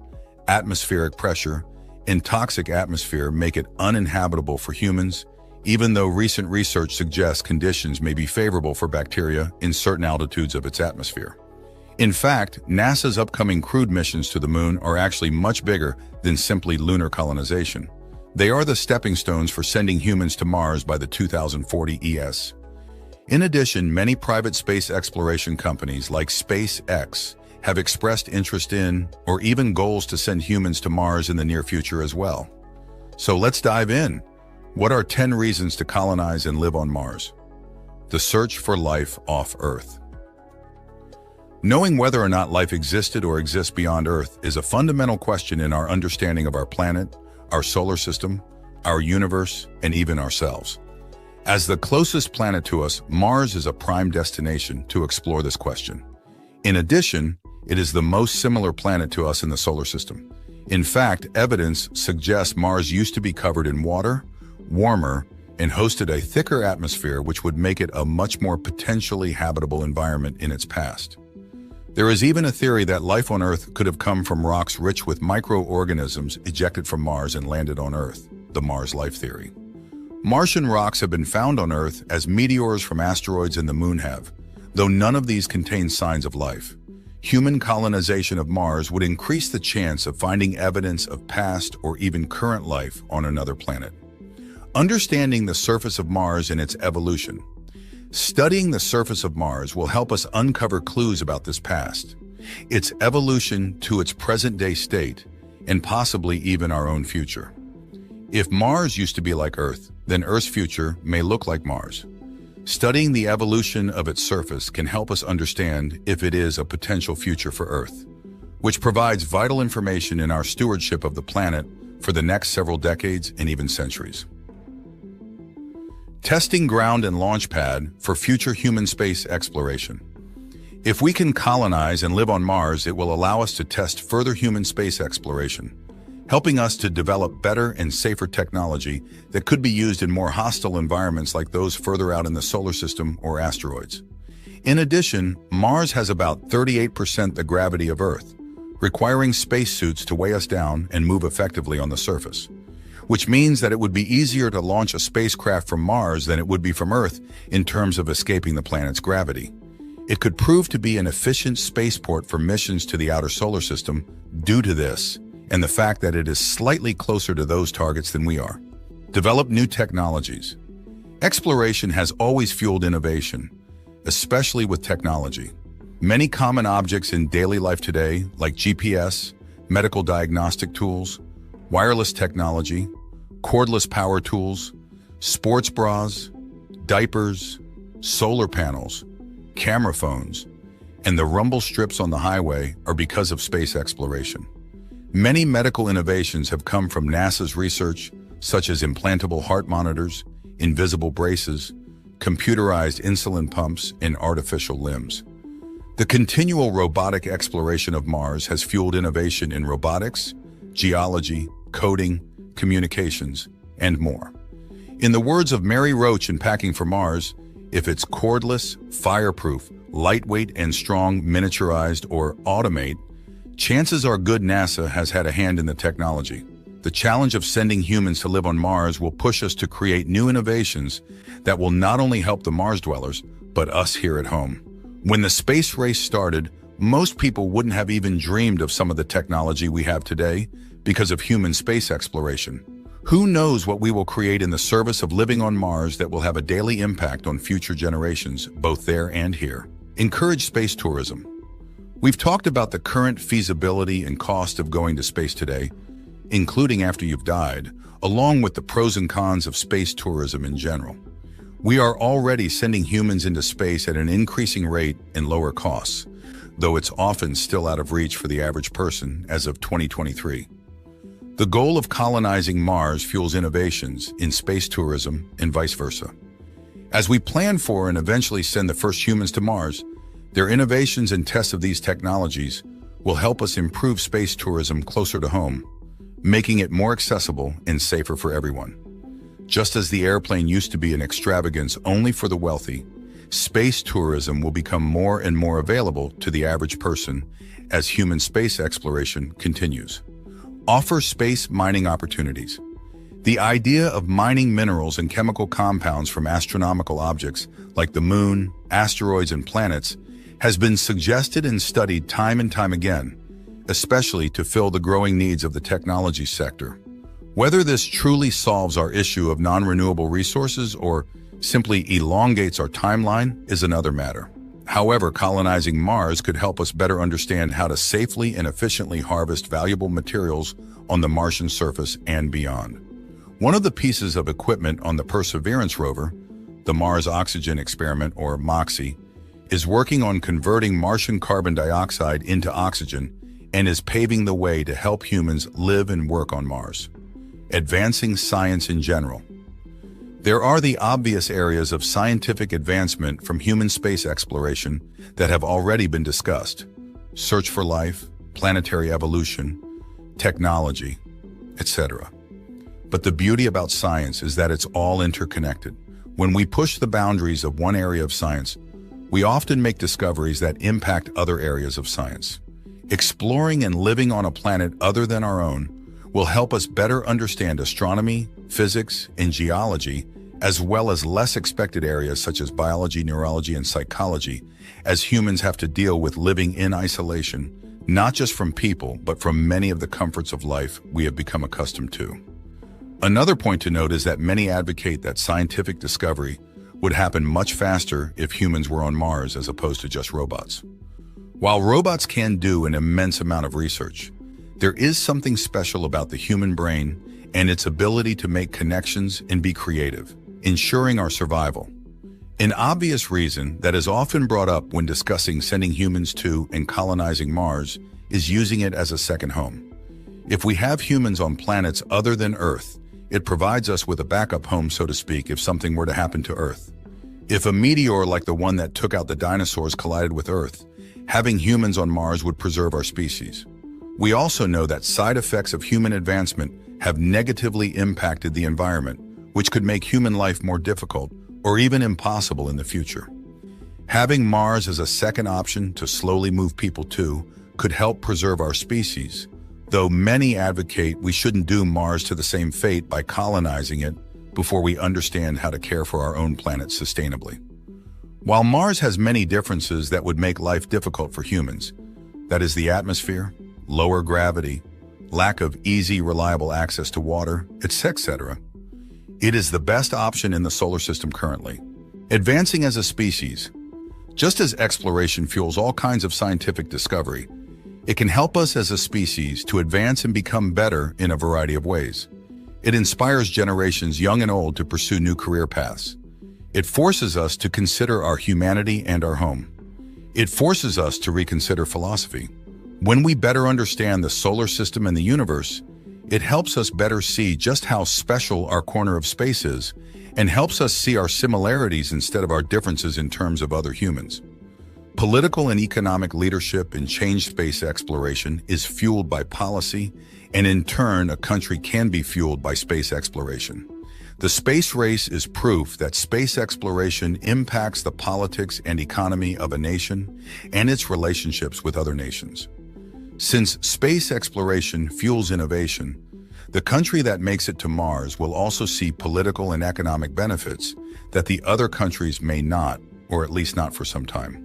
atmospheric pressure, and toxic atmosphere make it uninhabitable for humans, even though recent research suggests conditions may be favorable for bacteria in certain altitudes of its atmosphere. In fact, NASA's upcoming crewed missions to the Moon are actually much bigger than simply lunar colonization. They are the stepping stones for sending humans to Mars by the 2040 ES. In addition, many private space exploration companies like SpaceX have expressed interest in or even goals to send humans to Mars in the near future as well. So let's dive in. What are 10 reasons to colonize and live on Mars? The search for life off Earth. Knowing whether or not life existed or exists beyond Earth is a fundamental question in our understanding of our planet, our solar system, our universe, and even ourselves. As the closest planet to us, Mars is a prime destination to explore this question. In addition, it is the most similar planet to us in the solar system. In fact, evidence suggests Mars used to be covered in water, warmer, and hosted a thicker atmosphere which would make it a much more potentially habitable environment in its past. There is even a theory that life on Earth could have come from rocks rich with microorganisms ejected from Mars and landed on Earth, the Mars life theory. Martian rocks have been found on Earth as meteors from asteroids and the Moon have, though none of these contain signs of life. Human colonization of Mars would increase the chance of finding evidence of past or even current life on another planet. Understanding the surface of Mars and its evolution. Studying the surface of Mars will help us uncover clues about this past, its evolution to its present-day state, and possibly even our own future. If Mars used to be like Earth, then Earth's future may look like Mars. Studying the evolution of its surface can help us understand if it is a potential future for Earth, which provides vital information in our stewardship of the planet for the next several decades and even centuries. Testing ground and launch pad for future human space exploration. If we can colonize and live on Mars, it will allow us to test further human space exploration, helping us to develop better and safer technology that could be used in more hostile environments like those further out in the solar system or asteroids. In addition, Mars has about 38% the gravity of Earth, requiring spacesuits to weigh us down and move effectively on the surface, which means that it would be easier to launch a spacecraft from Mars than it would be from Earth in terms of escaping the planet's gravity. It could prove to be an efficient spaceport for missions to the outer solar system due to this, and the fact that it is slightly closer to those targets than we are. Develop new technologies. Exploration has always fueled innovation, especially with technology. Many common objects in daily life today, like GPS, medical diagnostic tools, wireless technology, cordless power tools, sports bras, diapers, solar panels, camera phones, and the rumble strips on the highway are because of space exploration. Many medical innovations have come from NASA's research, such as implantable heart monitors, invisible braces, computerized insulin pumps, and artificial limbs. The continual robotic exploration of Mars has fueled innovation in robotics, geology, coding, communications, and more. In the words of Mary Roach in Packing for Mars, if it's cordless, fireproof, lightweight, and strong, miniaturized, or automate, chances are good NASA has had a hand in the technology. The challenge of sending humans to live on Mars will push us to create new innovations that will not only help the Mars dwellers, but us here at home. When the space race started, most people wouldn't have even dreamed of some of the technology we have today because of human space exploration. Who knows what we will create in the service of living on Mars that will have a daily impact on future generations, both there and here. Encourage space tourism. We've talked about the current feasibility and cost of going to space today, including after you've died, along with the pros and cons of space tourism in general. We are already sending humans into space at an increasing rate and lower costs, though it's often still out of reach for the average person as of 2023. The goal of colonizing Mars fuels innovations in space tourism and vice versa. As we plan for and eventually send the first humans to Mars, their innovations and tests of these technologies will help us improve space tourism closer to home, making it more accessible and safer for everyone. Just as the airplane used to be an extravagance only for the wealthy, space tourism will become more and more available to the average person as human space exploration continues. Offer space mining opportunities. The idea of mining minerals and chemical compounds from astronomical objects like the moon, asteroids, and planets has been suggested and studied time and time again, especially to fill the growing needs of the technology sector. Whether this truly solves our issue of non-renewable resources or simply elongates our timeline is another matter. However, colonizing Mars could help us better understand how to safely and efficiently harvest valuable materials on the Martian surface and beyond. One of the pieces of equipment on the Perseverance rover, the Mars Oxygen Experiment, or MOXIE, is working on converting Martian carbon dioxide into oxygen and is paving the way to help humans live and work on Mars. Advancing science in general. There are the obvious areas of scientific advancement from human space exploration that have already been discussed: search for life, planetary evolution, technology, etc. But the beauty about science is that it's all interconnected. When we push the boundaries of one area of science, we often make discoveries that impact other areas of science. Exploring and living on a planet other than our own will help us better understand astronomy, physics, and geology, as well as less expected areas such as biology, neurology, and psychology, as humans have to deal with living in isolation, not just from people, but from many of the comforts of life we have become accustomed to. Another point to note is that many advocate that scientific discovery would happen much faster if humans were on Mars as opposed to just robots. While robots can do an immense amount of research, there is something special about the human brain and its ability to make connections and be creative, ensuring our survival. An obvious reason that is often brought up when discussing sending humans to and colonizing Mars is using it as a second home. If we have humans on planets other than Earth, it provides us with a backup home, so to speak, if something were to happen to Earth. If a meteor like the one that took out the dinosaurs collided with Earth, Having humans on Mars would preserve our species. We also know that side effects of human advancement have negatively impacted the environment, which could make human life more difficult or even impossible in the future. Having Mars as a second option to slowly move people to could help preserve our species, though many advocate we shouldn't doom Mars to the same fate by colonizing it before we understand how to care for our own planet sustainably. While Mars has many differences that would make life difficult for humans, that is the atmosphere, lower gravity, lack of easy, reliable access to water, etc., it is the best option in the solar system currently. Advancing as a species, just as exploration fuels all kinds of scientific discovery, it can help us as a species to advance and become better in a variety of ways. It inspires generations young and old to pursue new career paths. It forces us to consider our humanity and our home. It forces us to reconsider philosophy. When we better understand the solar system and the universe, it helps us better see just how special our corner of space is and helps us see our similarities instead of our differences in terms of other humans. Political and economic leadership in changed space exploration is fueled by policy, and in turn, a country can be fueled by space exploration. The space race is proof that space exploration impacts the politics and economy of a nation and its relationships with other nations. Since space exploration fuels innovation, the country that makes it to Mars will also see political and economic benefits that the other countries may not, or at least not for some time.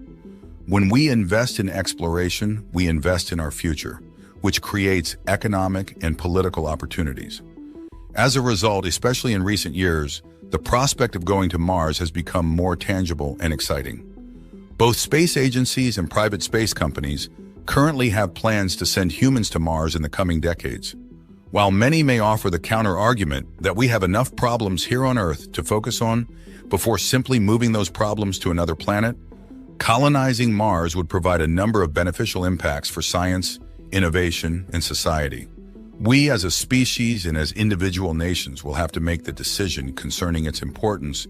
When we invest in exploration, we invest in our future, which creates economic and political opportunities. As a result, especially in recent years, the prospect of going to Mars has become more tangible and exciting. Both space agencies and private space companies currently have plans to send humans to Mars in the coming decades. While many may offer the counter-argument that we have enough problems here on Earth to focus on before simply moving those problems to another planet, colonizing Mars would provide a number of beneficial impacts for science, innovation, and society. We as a species and as individual nations will have to make the decision concerning its importance.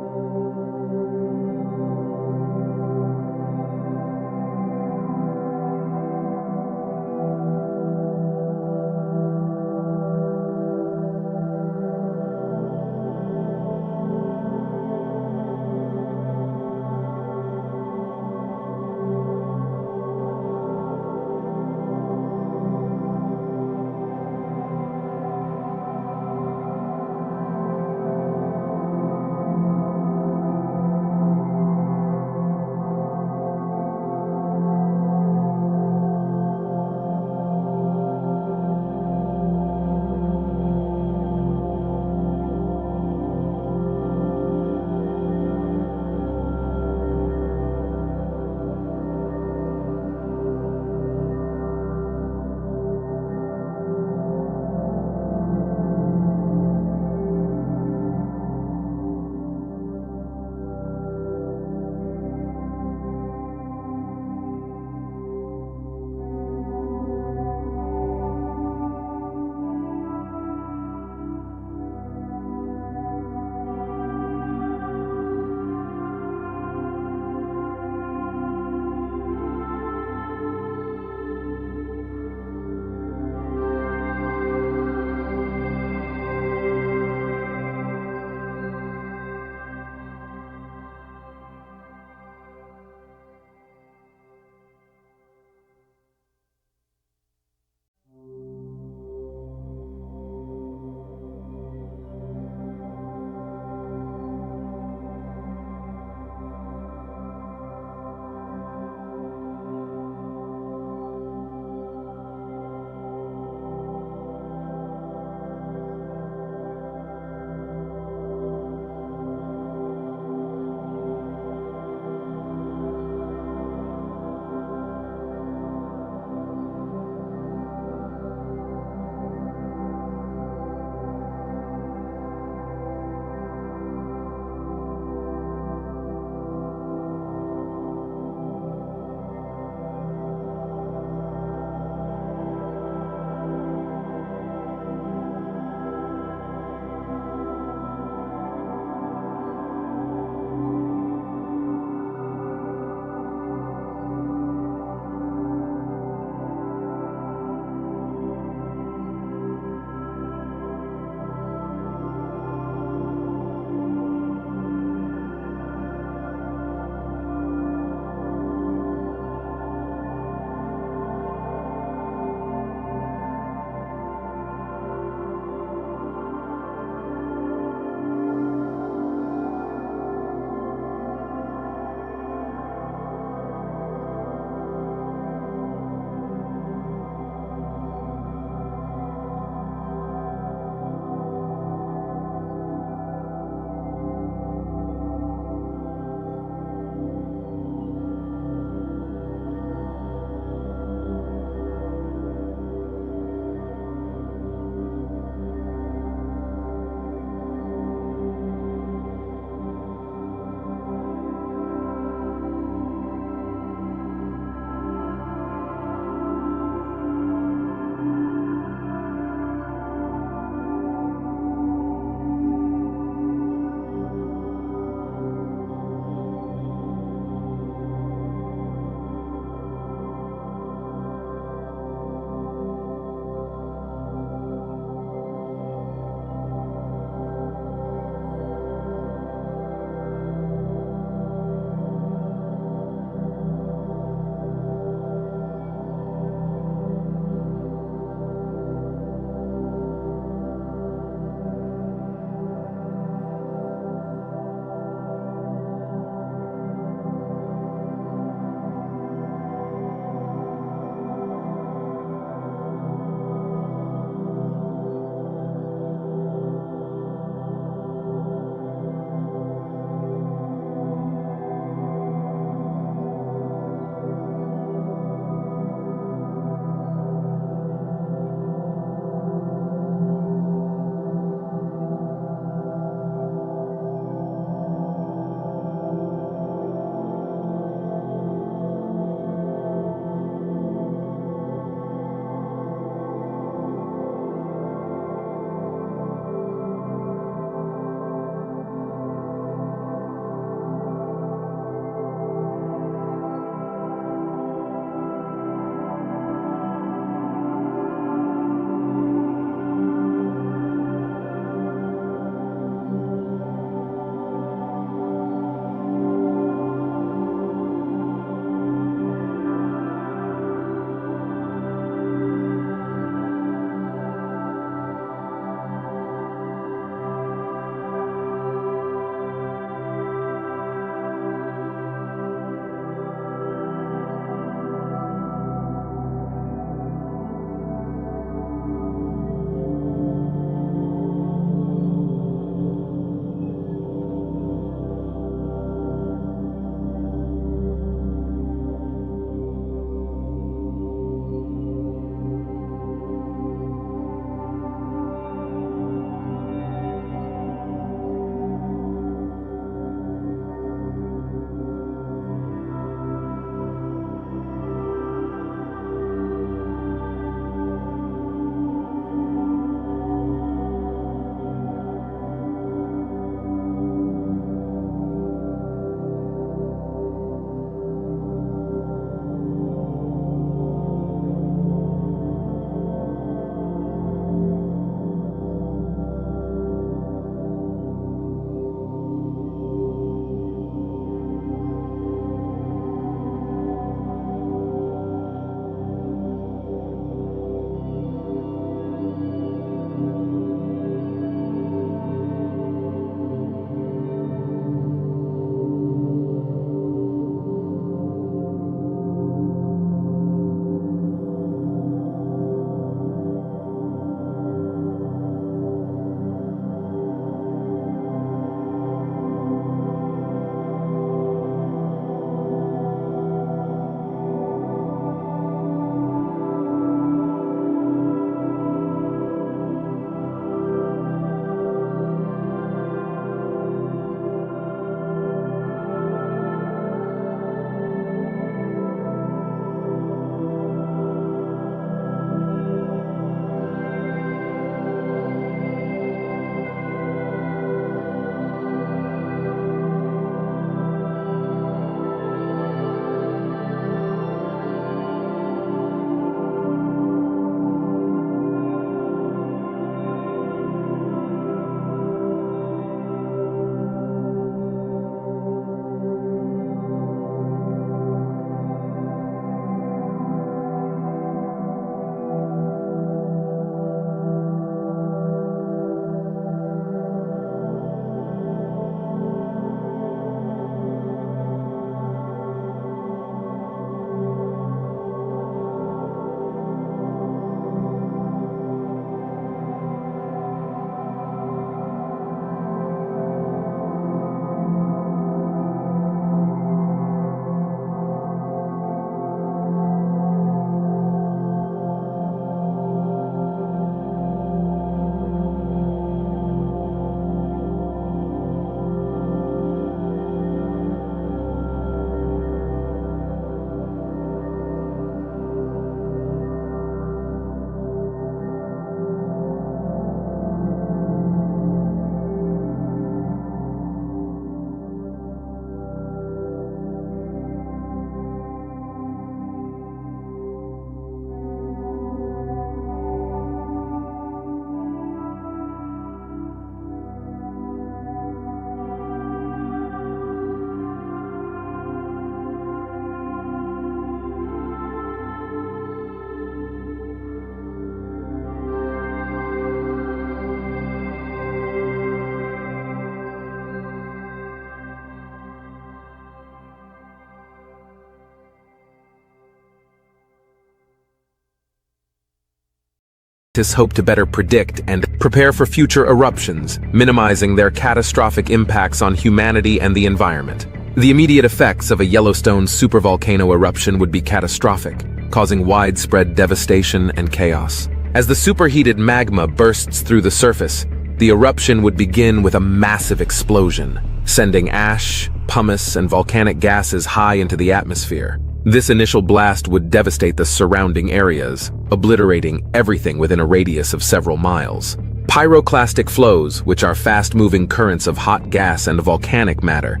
scientists hope to better predict and prepare for future eruptions, minimizing their catastrophic impacts on humanity and the environment. The immediate effects of a Yellowstone supervolcano eruption would be catastrophic, causing widespread devastation and chaos. As the superheated magma bursts through the surface, the eruption would begin with a massive explosion, sending ash, pumice, and volcanic gases high into the atmosphere. This initial blast would devastate the surrounding areas, obliterating everything within a radius of several miles. Pyroclastic flows, which are fast-moving currents of hot gas and volcanic matter,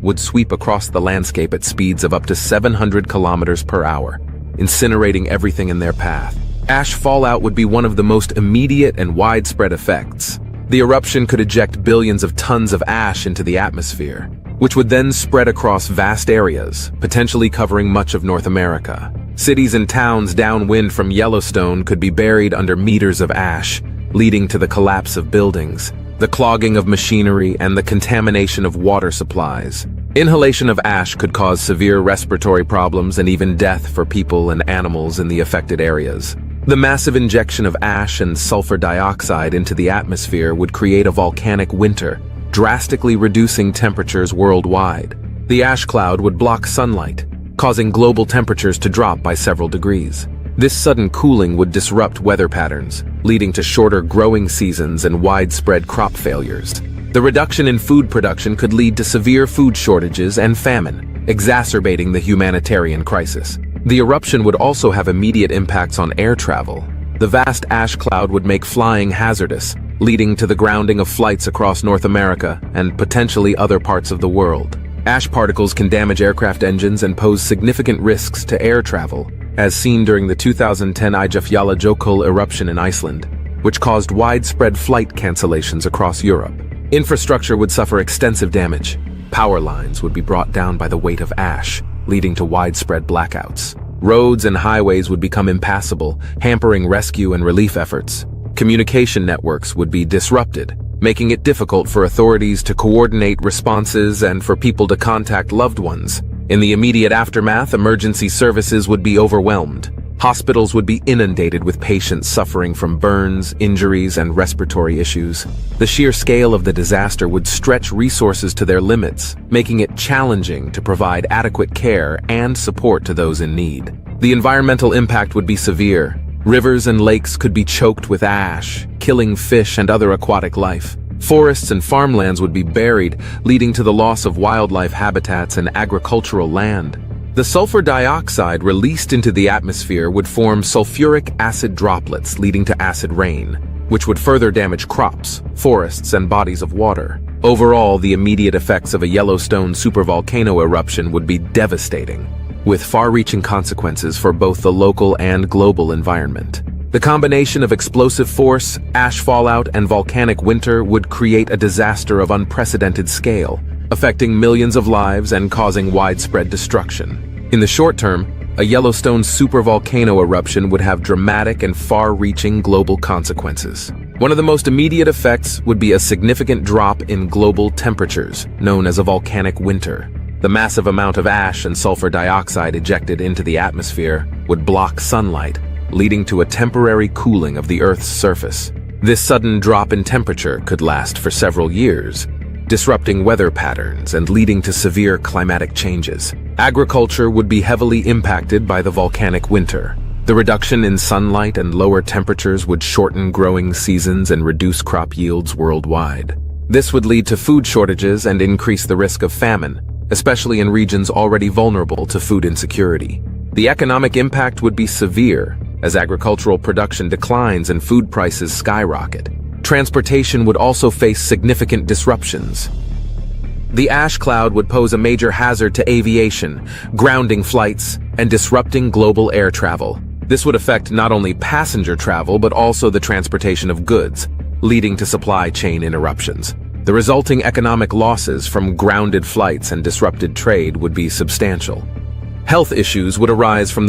would sweep across the landscape at speeds of up to 700 kilometers per hour, incinerating everything in their path. Ash fallout would be one of the most immediate and widespread effects. The eruption could eject billions of tons of ash into the atmosphere, which would then spread across vast areas, potentially covering much of North America. Cities and towns downwind from Yellowstone could be buried under meters of ash, leading to the collapse of buildings, the clogging of machinery, and the contamination of water supplies. Inhalation of ash could cause severe respiratory problems and even death for people and animals in the affected areas. The massive injection of ash and sulfur dioxide into the atmosphere would create a volcanic winter, drastically reducing temperatures worldwide. The ash cloud would block sunlight, causing global temperatures to drop by several degrees. This sudden cooling would disrupt weather patterns, leading to shorter growing seasons and widespread crop failures. The reduction in food production could lead to severe food shortages and famine, exacerbating the humanitarian crisis. The eruption would also have immediate impacts on air travel. The vast ash cloud would make flying hazardous, leading to the grounding of flights across North America and potentially other parts of the world. Ash particles can damage aircraft engines and pose significant risks to air travel, as seen during the 2010 Eyjafjallajökull eruption in Iceland, which caused widespread flight cancellations across Europe. Infrastructure would suffer extensive damage. Power lines would be brought down by the weight of ash, leading to widespread blackouts. Roads and highways would become impassable, hampering rescue and relief efforts. Communication networks would be disrupted, making it difficult for authorities to coordinate responses and for people to contact loved ones. In the immediate aftermath, emergency services would be overwhelmed. Hospitals would be inundated with patients suffering from burns, injuries, and respiratory issues. The sheer scale of the disaster would stretch resources to their limits, making it challenging to provide adequate care and support to those in need. The environmental impact would be severe. Rivers and lakes could be choked with ash, killing fish and other aquatic life. Forests and farmlands would be buried, leading to the loss of wildlife habitats and agricultural land. The sulfur dioxide released into the atmosphere would form sulfuric acid droplets, leading to acid rain, which would further damage crops, forests, and bodies of water. Overall, the immediate effects of a Yellowstone supervolcano eruption would be devastating, with far-reaching consequences for both the local and global environment. The combination of explosive force, ash fallout, and volcanic winter would create a disaster of unprecedented scale, affecting millions of lives and causing widespread destruction. In the short term, a Yellowstone supervolcano eruption would have dramatic and far-reaching global consequences. One of the most immediate effects would be a significant drop in global temperatures, known as a volcanic winter. The massive amount of ash and sulfur dioxide ejected into the atmosphere would block sunlight, leading to a temporary cooling of the Earth's surface. This sudden drop in temperature could last for several years, disrupting weather patterns and leading to severe climatic changes. Agriculture would be heavily impacted by the volcanic winter. The reduction in sunlight and lower temperatures would shorten growing seasons and reduce crop yields worldwide. This would lead to food shortages and increase the risk of famine, especially in regions already vulnerable to food insecurity. The economic impact would be severe, as agricultural production declines and food prices skyrocket. Transportation would also face significant disruptions. The ash cloud would pose a major hazard to aviation, grounding flights, and disrupting global air travel. This would affect not only passenger travel but also the transportation of goods, leading to supply chain interruptions. The resulting economic losses from grounded flights and disrupted trade would be substantial. Health issues would arise from